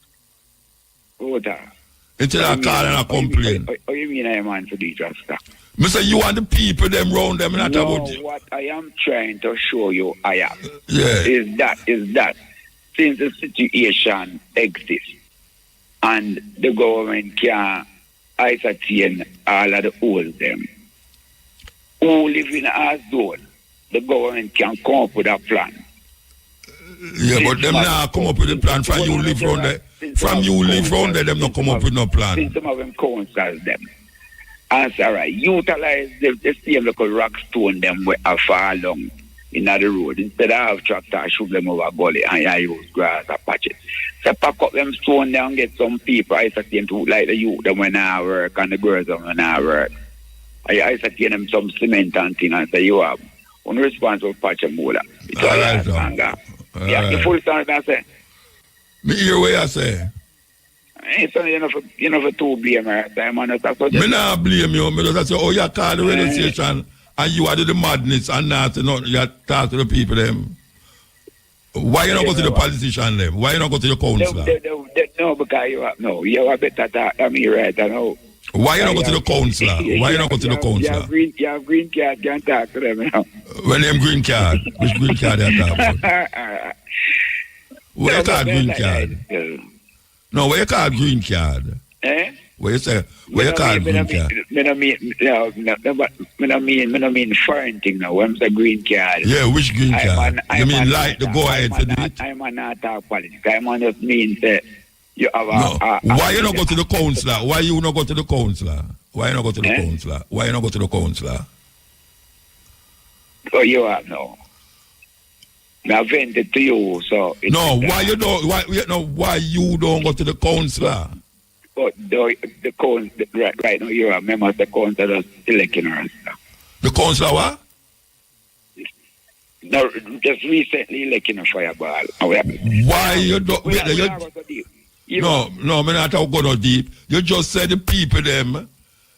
Until I call and I complain. What you mean I am on to do it, Rasta? Me say, you and the people them round them, not about you. What I am trying to show you, I am, yeah. is that since the situation exists and the government can ascertain all of the old them who live in our zone, the government can come up with a plan. Yeah, but them now come up with a plan from you live round there. From you live round there, them not come up with no plan. Since some of them counsels them. And say, right, utilize the same little rock stone them where are far along in the road. Instead of have tractor shove them over gully and I use grass or patch it. So pack up them stone there and get some people I certain to like the youth them when I work and the girls them when I work. I certain them some cement and thing and say you have unresponsible patch them all that. It's all right, anger. Yeah, the full story I say. Me hear what I say. It's only enough for two blame right time and that's what me not blame you, me just say, oh you call the radio station and you are the madness and not you talk to the people them. Why you not go to the politician them? Why you not go to the councillor? No, because you are better than me right now. Why you not go to the councillor? Why you not go to the councillor? You have green card, you can talk to them now. When them green card? Which green card you talk about? Where you call green card? No, where you call green card? Where you say, where you call green card? I mean foreign thing now, when I say green card. Yeah, which green card? You mean like the go ahead to do it? I'm not talk politics. I'm just mean that you have why you not go to the councillor? Why you not go to the councillor? Why you not go to the councillor? Why you not go to the councillor? Oh, you have no. Now vented to you, so no. Why you don't? Why you don't go to the councillor? But the council right now, you are member of the council that's electing us. The councillor what? No, just recently electing a fireball. Why you don't? No, me not talk go no deep. You just said the people them,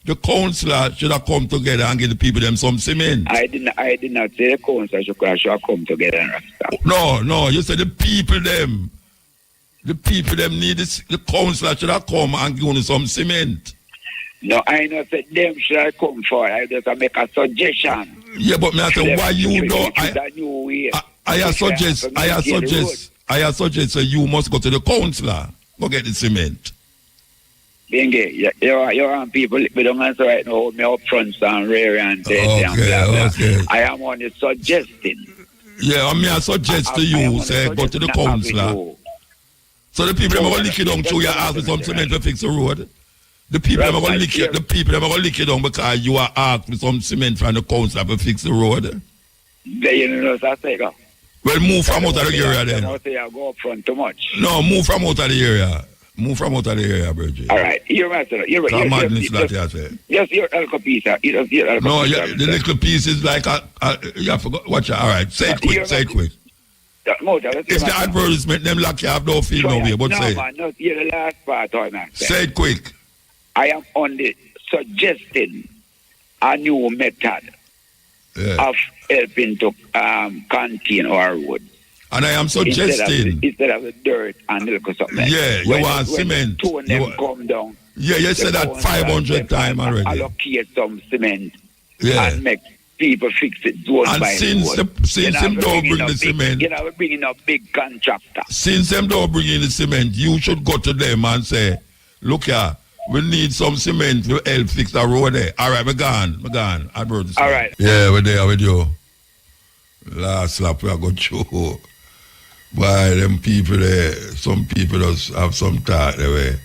the councillor should have come together and give the people them some cement. I did not say the councillor should have come together and rasta. No, you said the people them. The people them need this, the councillor should have come and give them some cement. No, I know that them should have come for. I just make a suggestion. Yeah, but me I say why you don't. I suggest you must go to the councillor. Go get the cement. Bingy, you want people we don't answer right now, me up front and rear and blah, blah. Okay. I am only suggesting. Yeah, I suggest to you, say, go to the councillor. So the people are going to lick it down through your house with some cement to fix the road. The people are going to lick it. The people are going to lick it down because you are asked for some cement from the council to fix the road. Well, move from out of the area then. I go up front too much. No, move from out of the area. Move from out of the area, Bridget. All right, you're right. You're madness that you say. Just your alcohol piece. No, the little piece is like you have to go. Watch out. All right, say it quick. Say it quick. It's the advertisement. Them like you have no feel no way. But say it. Man, not hear the last part or not. Say it quick. I am only suggesting a new method of helping to contain our road. And I am suggesting instead of the dirt and little something. Yeah, you want cement. When them come down. Yeah, you said that 500 times already. Allocate some cement. Yeah. And make people fix it zone and by since them don't bring the cement, you know, we're bringing a big contractor. Since them don't bring in the cement, you should go to them and say, look here, we need some cement to help fix the road there. All right, we're gone. All right. Yeah, we're there with you. Last slap we are going to Why them people there, some people just have some talk the way.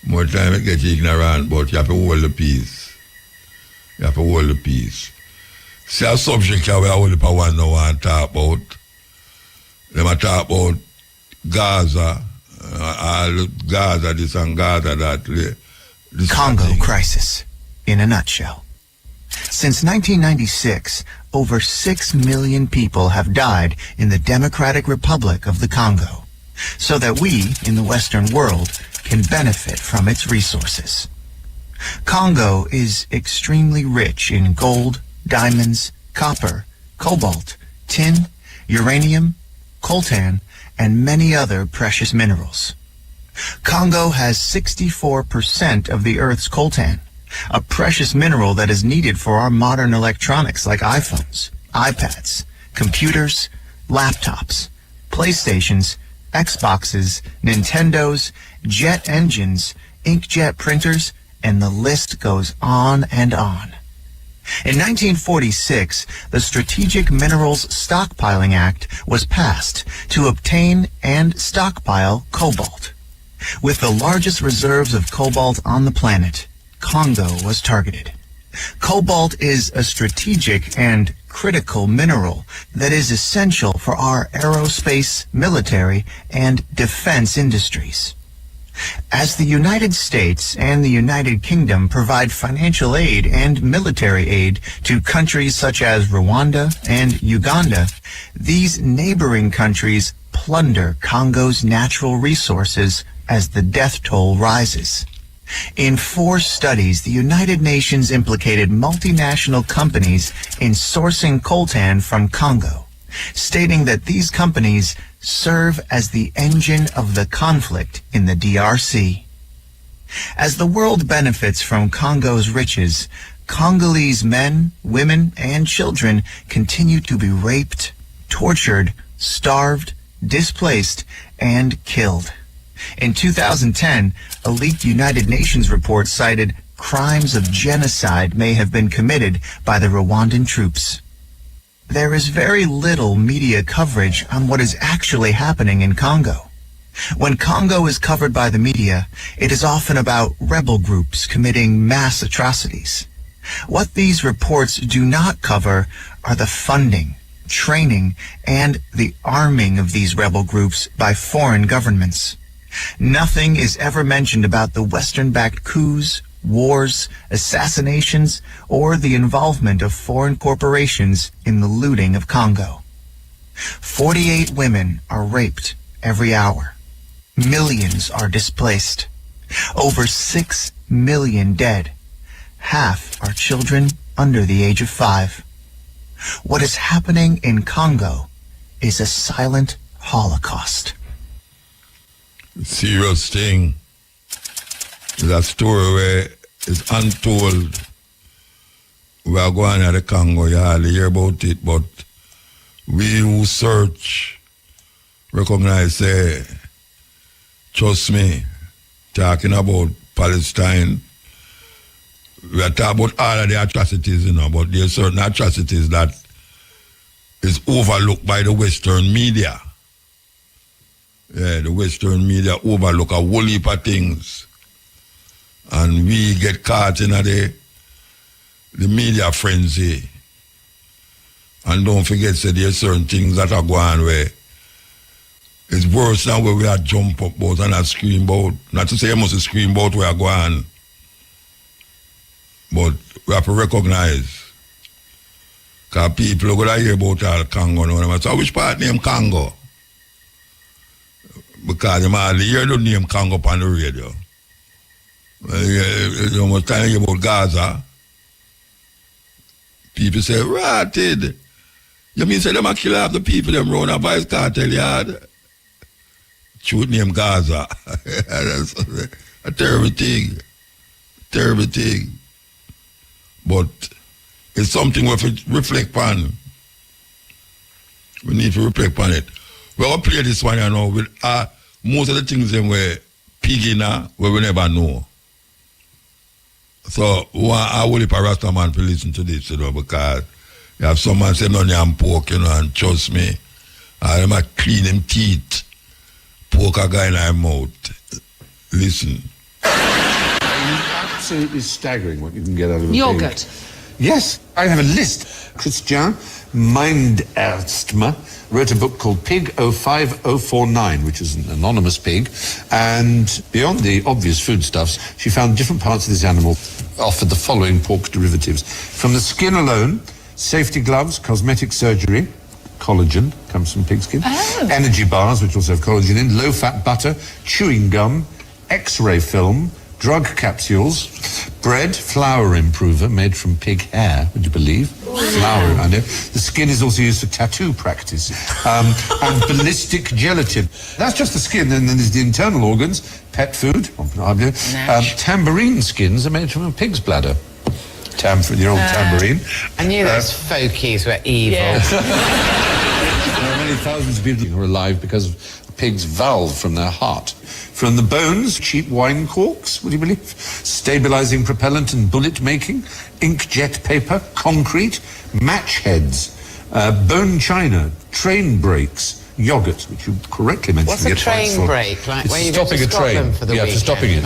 More time it get ignorant, but you have to hold the peace. See a subject here we hold the one now and talk about. Them a talk about Gaza, all Gaza this and Gaza that. Congo crisis, in a nutshell. Since 1996, over 6 million people have died in the Democratic Republic of the Congo, so that we, in the Western world, can benefit from its resources. Congo is extremely rich in gold, diamonds, copper, cobalt, tin, uranium, coltan, and many other precious minerals. Congo has 64% of the Earth's coltan, a precious mineral that is needed for our modern electronics like iPhones, iPads, computers, laptops, PlayStations, Xboxes, Nintendos, jet engines, inkjet printers, and the list goes on and on. In 1946, the Strategic Minerals Stockpiling Act was passed to obtain and stockpile cobalt. With the largest reserves of cobalt on the planet, Congo was targeted. Cobalt is a strategic and critical mineral that is essential for our aerospace, military, and defense industries. As the United States and the United Kingdom provide financial aid and military aid to countries such as Rwanda and Uganda, these neighboring countries plunder Congo's natural resources as the death toll rises. In 4 studies, the United Nations implicated multinational companies in sourcing coltan from Congo, stating that these companies serve as the engine of the conflict in the DRC. As the world benefits from Congo's riches, Congolese men, women, and children continue to be raped, tortured, starved, displaced, and killed. In 2010, a leaked United Nations report cited crimes of genocide may have been committed by the Rwandan troops. There is very little media coverage on what is actually happening in Congo. When Congo is covered by the media, it is often about rebel groups committing mass atrocities. What these reports do not cover are the funding, training, and the arming of these rebel groups by foreign governments. Nothing is ever mentioned about the Western-backed coups, wars, assassinations, or the involvement of foreign corporations in the looting of Congo. 48 women are raped every hour. Millions are displaced. Over 6 million dead. Half are children under the age of 5. What is happening in Congo is a silent holocaust. Serious thing. It's a story where it's untold. We are going to the Congo, you hardly hear about it, but we who search recognize, say, trust me, talking about Palestine, we are talking about all of the atrocities, you know, but there are certain atrocities that is overlooked by the Western media. Yeah, the Western media overlook a whole heap of things. And we get caught in the media frenzy. And don't forget, say, there are certain things that are going on where it's worse than where we are jump up about and scream about. Not to say you must scream about where we are going, but we have to recognize. Because people are going to hear about all Congo now. So which part name Congo? Because they might hear the name Congo on the radio. You must tell you about Gaza. People say, ratted. You mean say them a kill off the people them run a vice cartel yard? Shoot name Gaza. That's a terrible thing. Terrible thing. But it's something we have to reflect on. We need to reflect on it. We will play this one, you know, with most of the things them were pig where we never know. So I will if a Rasta man to listen to this, you know, because you have someone say no yam pork, you know, and trust me, I am a clean them teeth, pork a guy in my mouth. Listen. Absolutely staggering what you can get out of a Yogurt. pig. Yes, I have a list. Christian Mindersma wrote a book called Pig 05049, which is an anonymous pig. And beyond the obvious foodstuffs, she found different parts of this animal offered the following pork derivatives. From the skin alone, safety gloves, cosmetic surgery, collagen, comes from pig skin, energy bars, which also have collagen in, low-fat butter, chewing gum, X-ray film, drug capsules, bread, flour improver made from pig hair, would you believe? Wow. Flour, I know. The skin is also used for tattoo practice. And ballistic gelatin. That's just the skin, and then there's the internal organs, pet food, tambourine skins are made from a pig's bladder. Your old tambourine. I knew those folkies were evil. Yeah. There are many thousands of people who are alive because of a pig's valve from their heart. From the bones, cheap wine corks, would you believe? Stabilizing propellant and bullet making, inkjet paper, concrete, match heads, bone china, train brakes, yogurt, which you correctly mentioned. What's a train brake? Like it's where you go to Scotland for the weekend? for stopping it.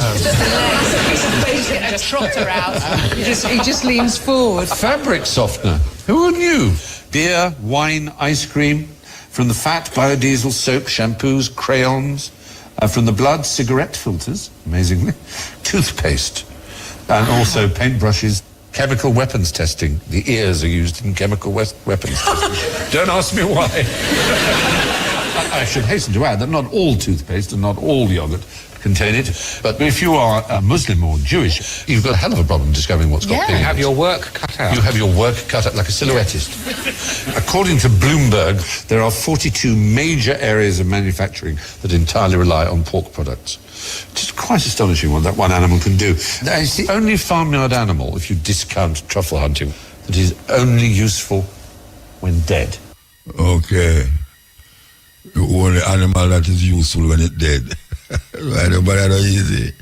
Get a trotter out. He just leans forward. Fabric softener. Who knew? Beer, wine, ice cream. From the fat, biodiesel, soap, shampoos, crayons. From the blood, cigarette filters, amazingly. Toothpaste. And also paintbrushes. Chemical weapons testing. The ears are used in chemical weapons testing. Don't ask me why. I should hasten to add that not all toothpaste and not all yogurt contain it. But if you are a Muslim or Jewish, you've got a hell of a problem discovering what's got pig. You have your work cut out. You have your work cut out like a silhouettist. According to Bloomberg, there are 42 major areas of manufacturing that entirely rely on pork products. It's quite astonishing what that one animal can do. It's the only farmyard animal, if you discount truffle hunting, that is only useful when dead. Okay. The only animal that is useful when it's dead. Right, but that's easy.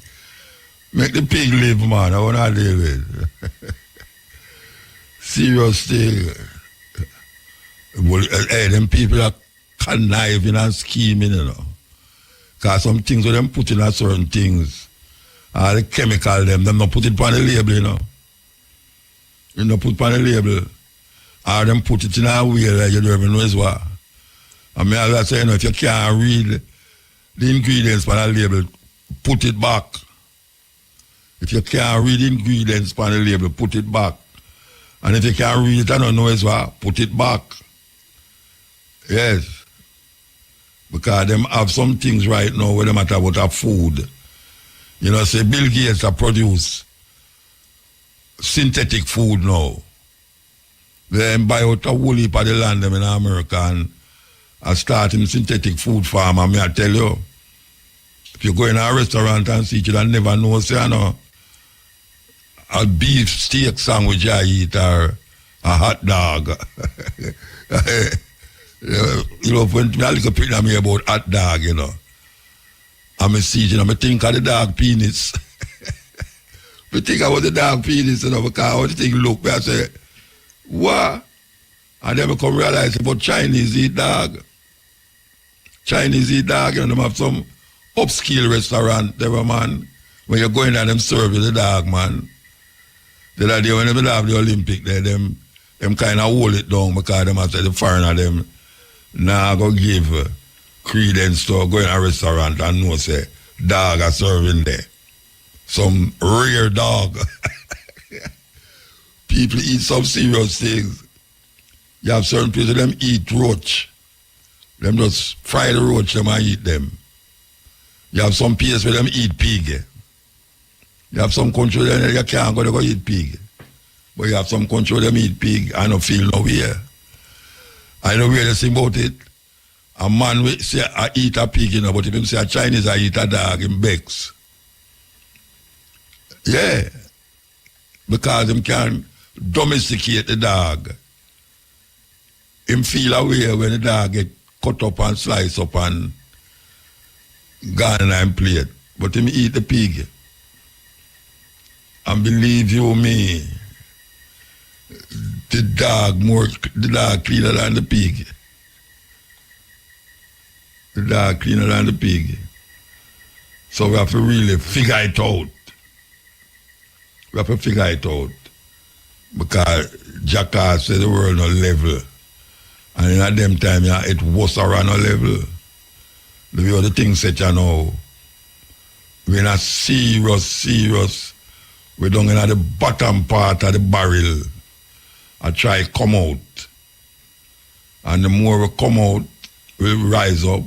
Make the pig live, man. I want to deal with. Serious thing. Well, hey, them people are conniving and scheming, you know. Because some things with them put in certain things, all the chemical them not put it on the label, you know. You don't put it on the label. Or them put it in a way like you don't even know as well. I mean, as I say, you know, if you can't read the ingredients on the label, put it back. If you can't read the ingredients on the label, put it back. And if you can't read it, I don't know as well, put it back. Yes. Because them have some things right now where they matter about our food. You know, say Bill Gates have produced synthetic food now. They buy out a whole heap of the land them in America and start him synthetic food farm. And I tell you, if you go in a restaurant and see it, you never know, say, you know, a beef steak sandwich I eat or a hot dog. You know, when I look at me about hot dog, you know, and I see it, you know, I think of the dog penis. I think about the dog penis, you know, because how the thing look, I say, what? And then I come realize about Chinese eat dog. Chinese eat dog, you know, them have some upscale restaurant, there, man. When you're going there, them serve you the dog, man. The other day when they have the Olympic there, them kind of hold it down because them have said the foreigner them now go give credence to go in a restaurant and know say dog are serving there. Some rare dog. People eat some serious things. You have certain people them eat roach. Them just fry the roach them and eat them. You have some places where them eat pig. You have some country where you can't go eat pig. But you have some country where them eat pig and don't feel nowhere. I know where they think about it. A man will say I eat a pig, you know, but if him say a Chinese I eat a dog, him begs. Yeah. Because him can domesticate the dog. Him feel away when the dog get cut up and sliced up and gone and plate. But him eat the pig. And believe you me, the dog cleaner than the pig. The dog cleaner than the pig. So we have to really figure it out. We have to figure it out. Because Jah said the world no level. And in them time, yeah, it was around no level. The way the things set you know. We're not serious. We're down in the bottom part of the barrel. I try come out. And the more we come out, we rise up.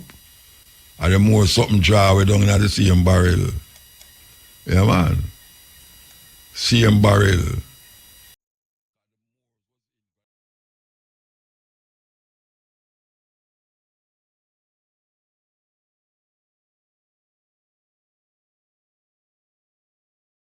And the more something draw, we're down in the same barrel. Yeah, man. Same barrel.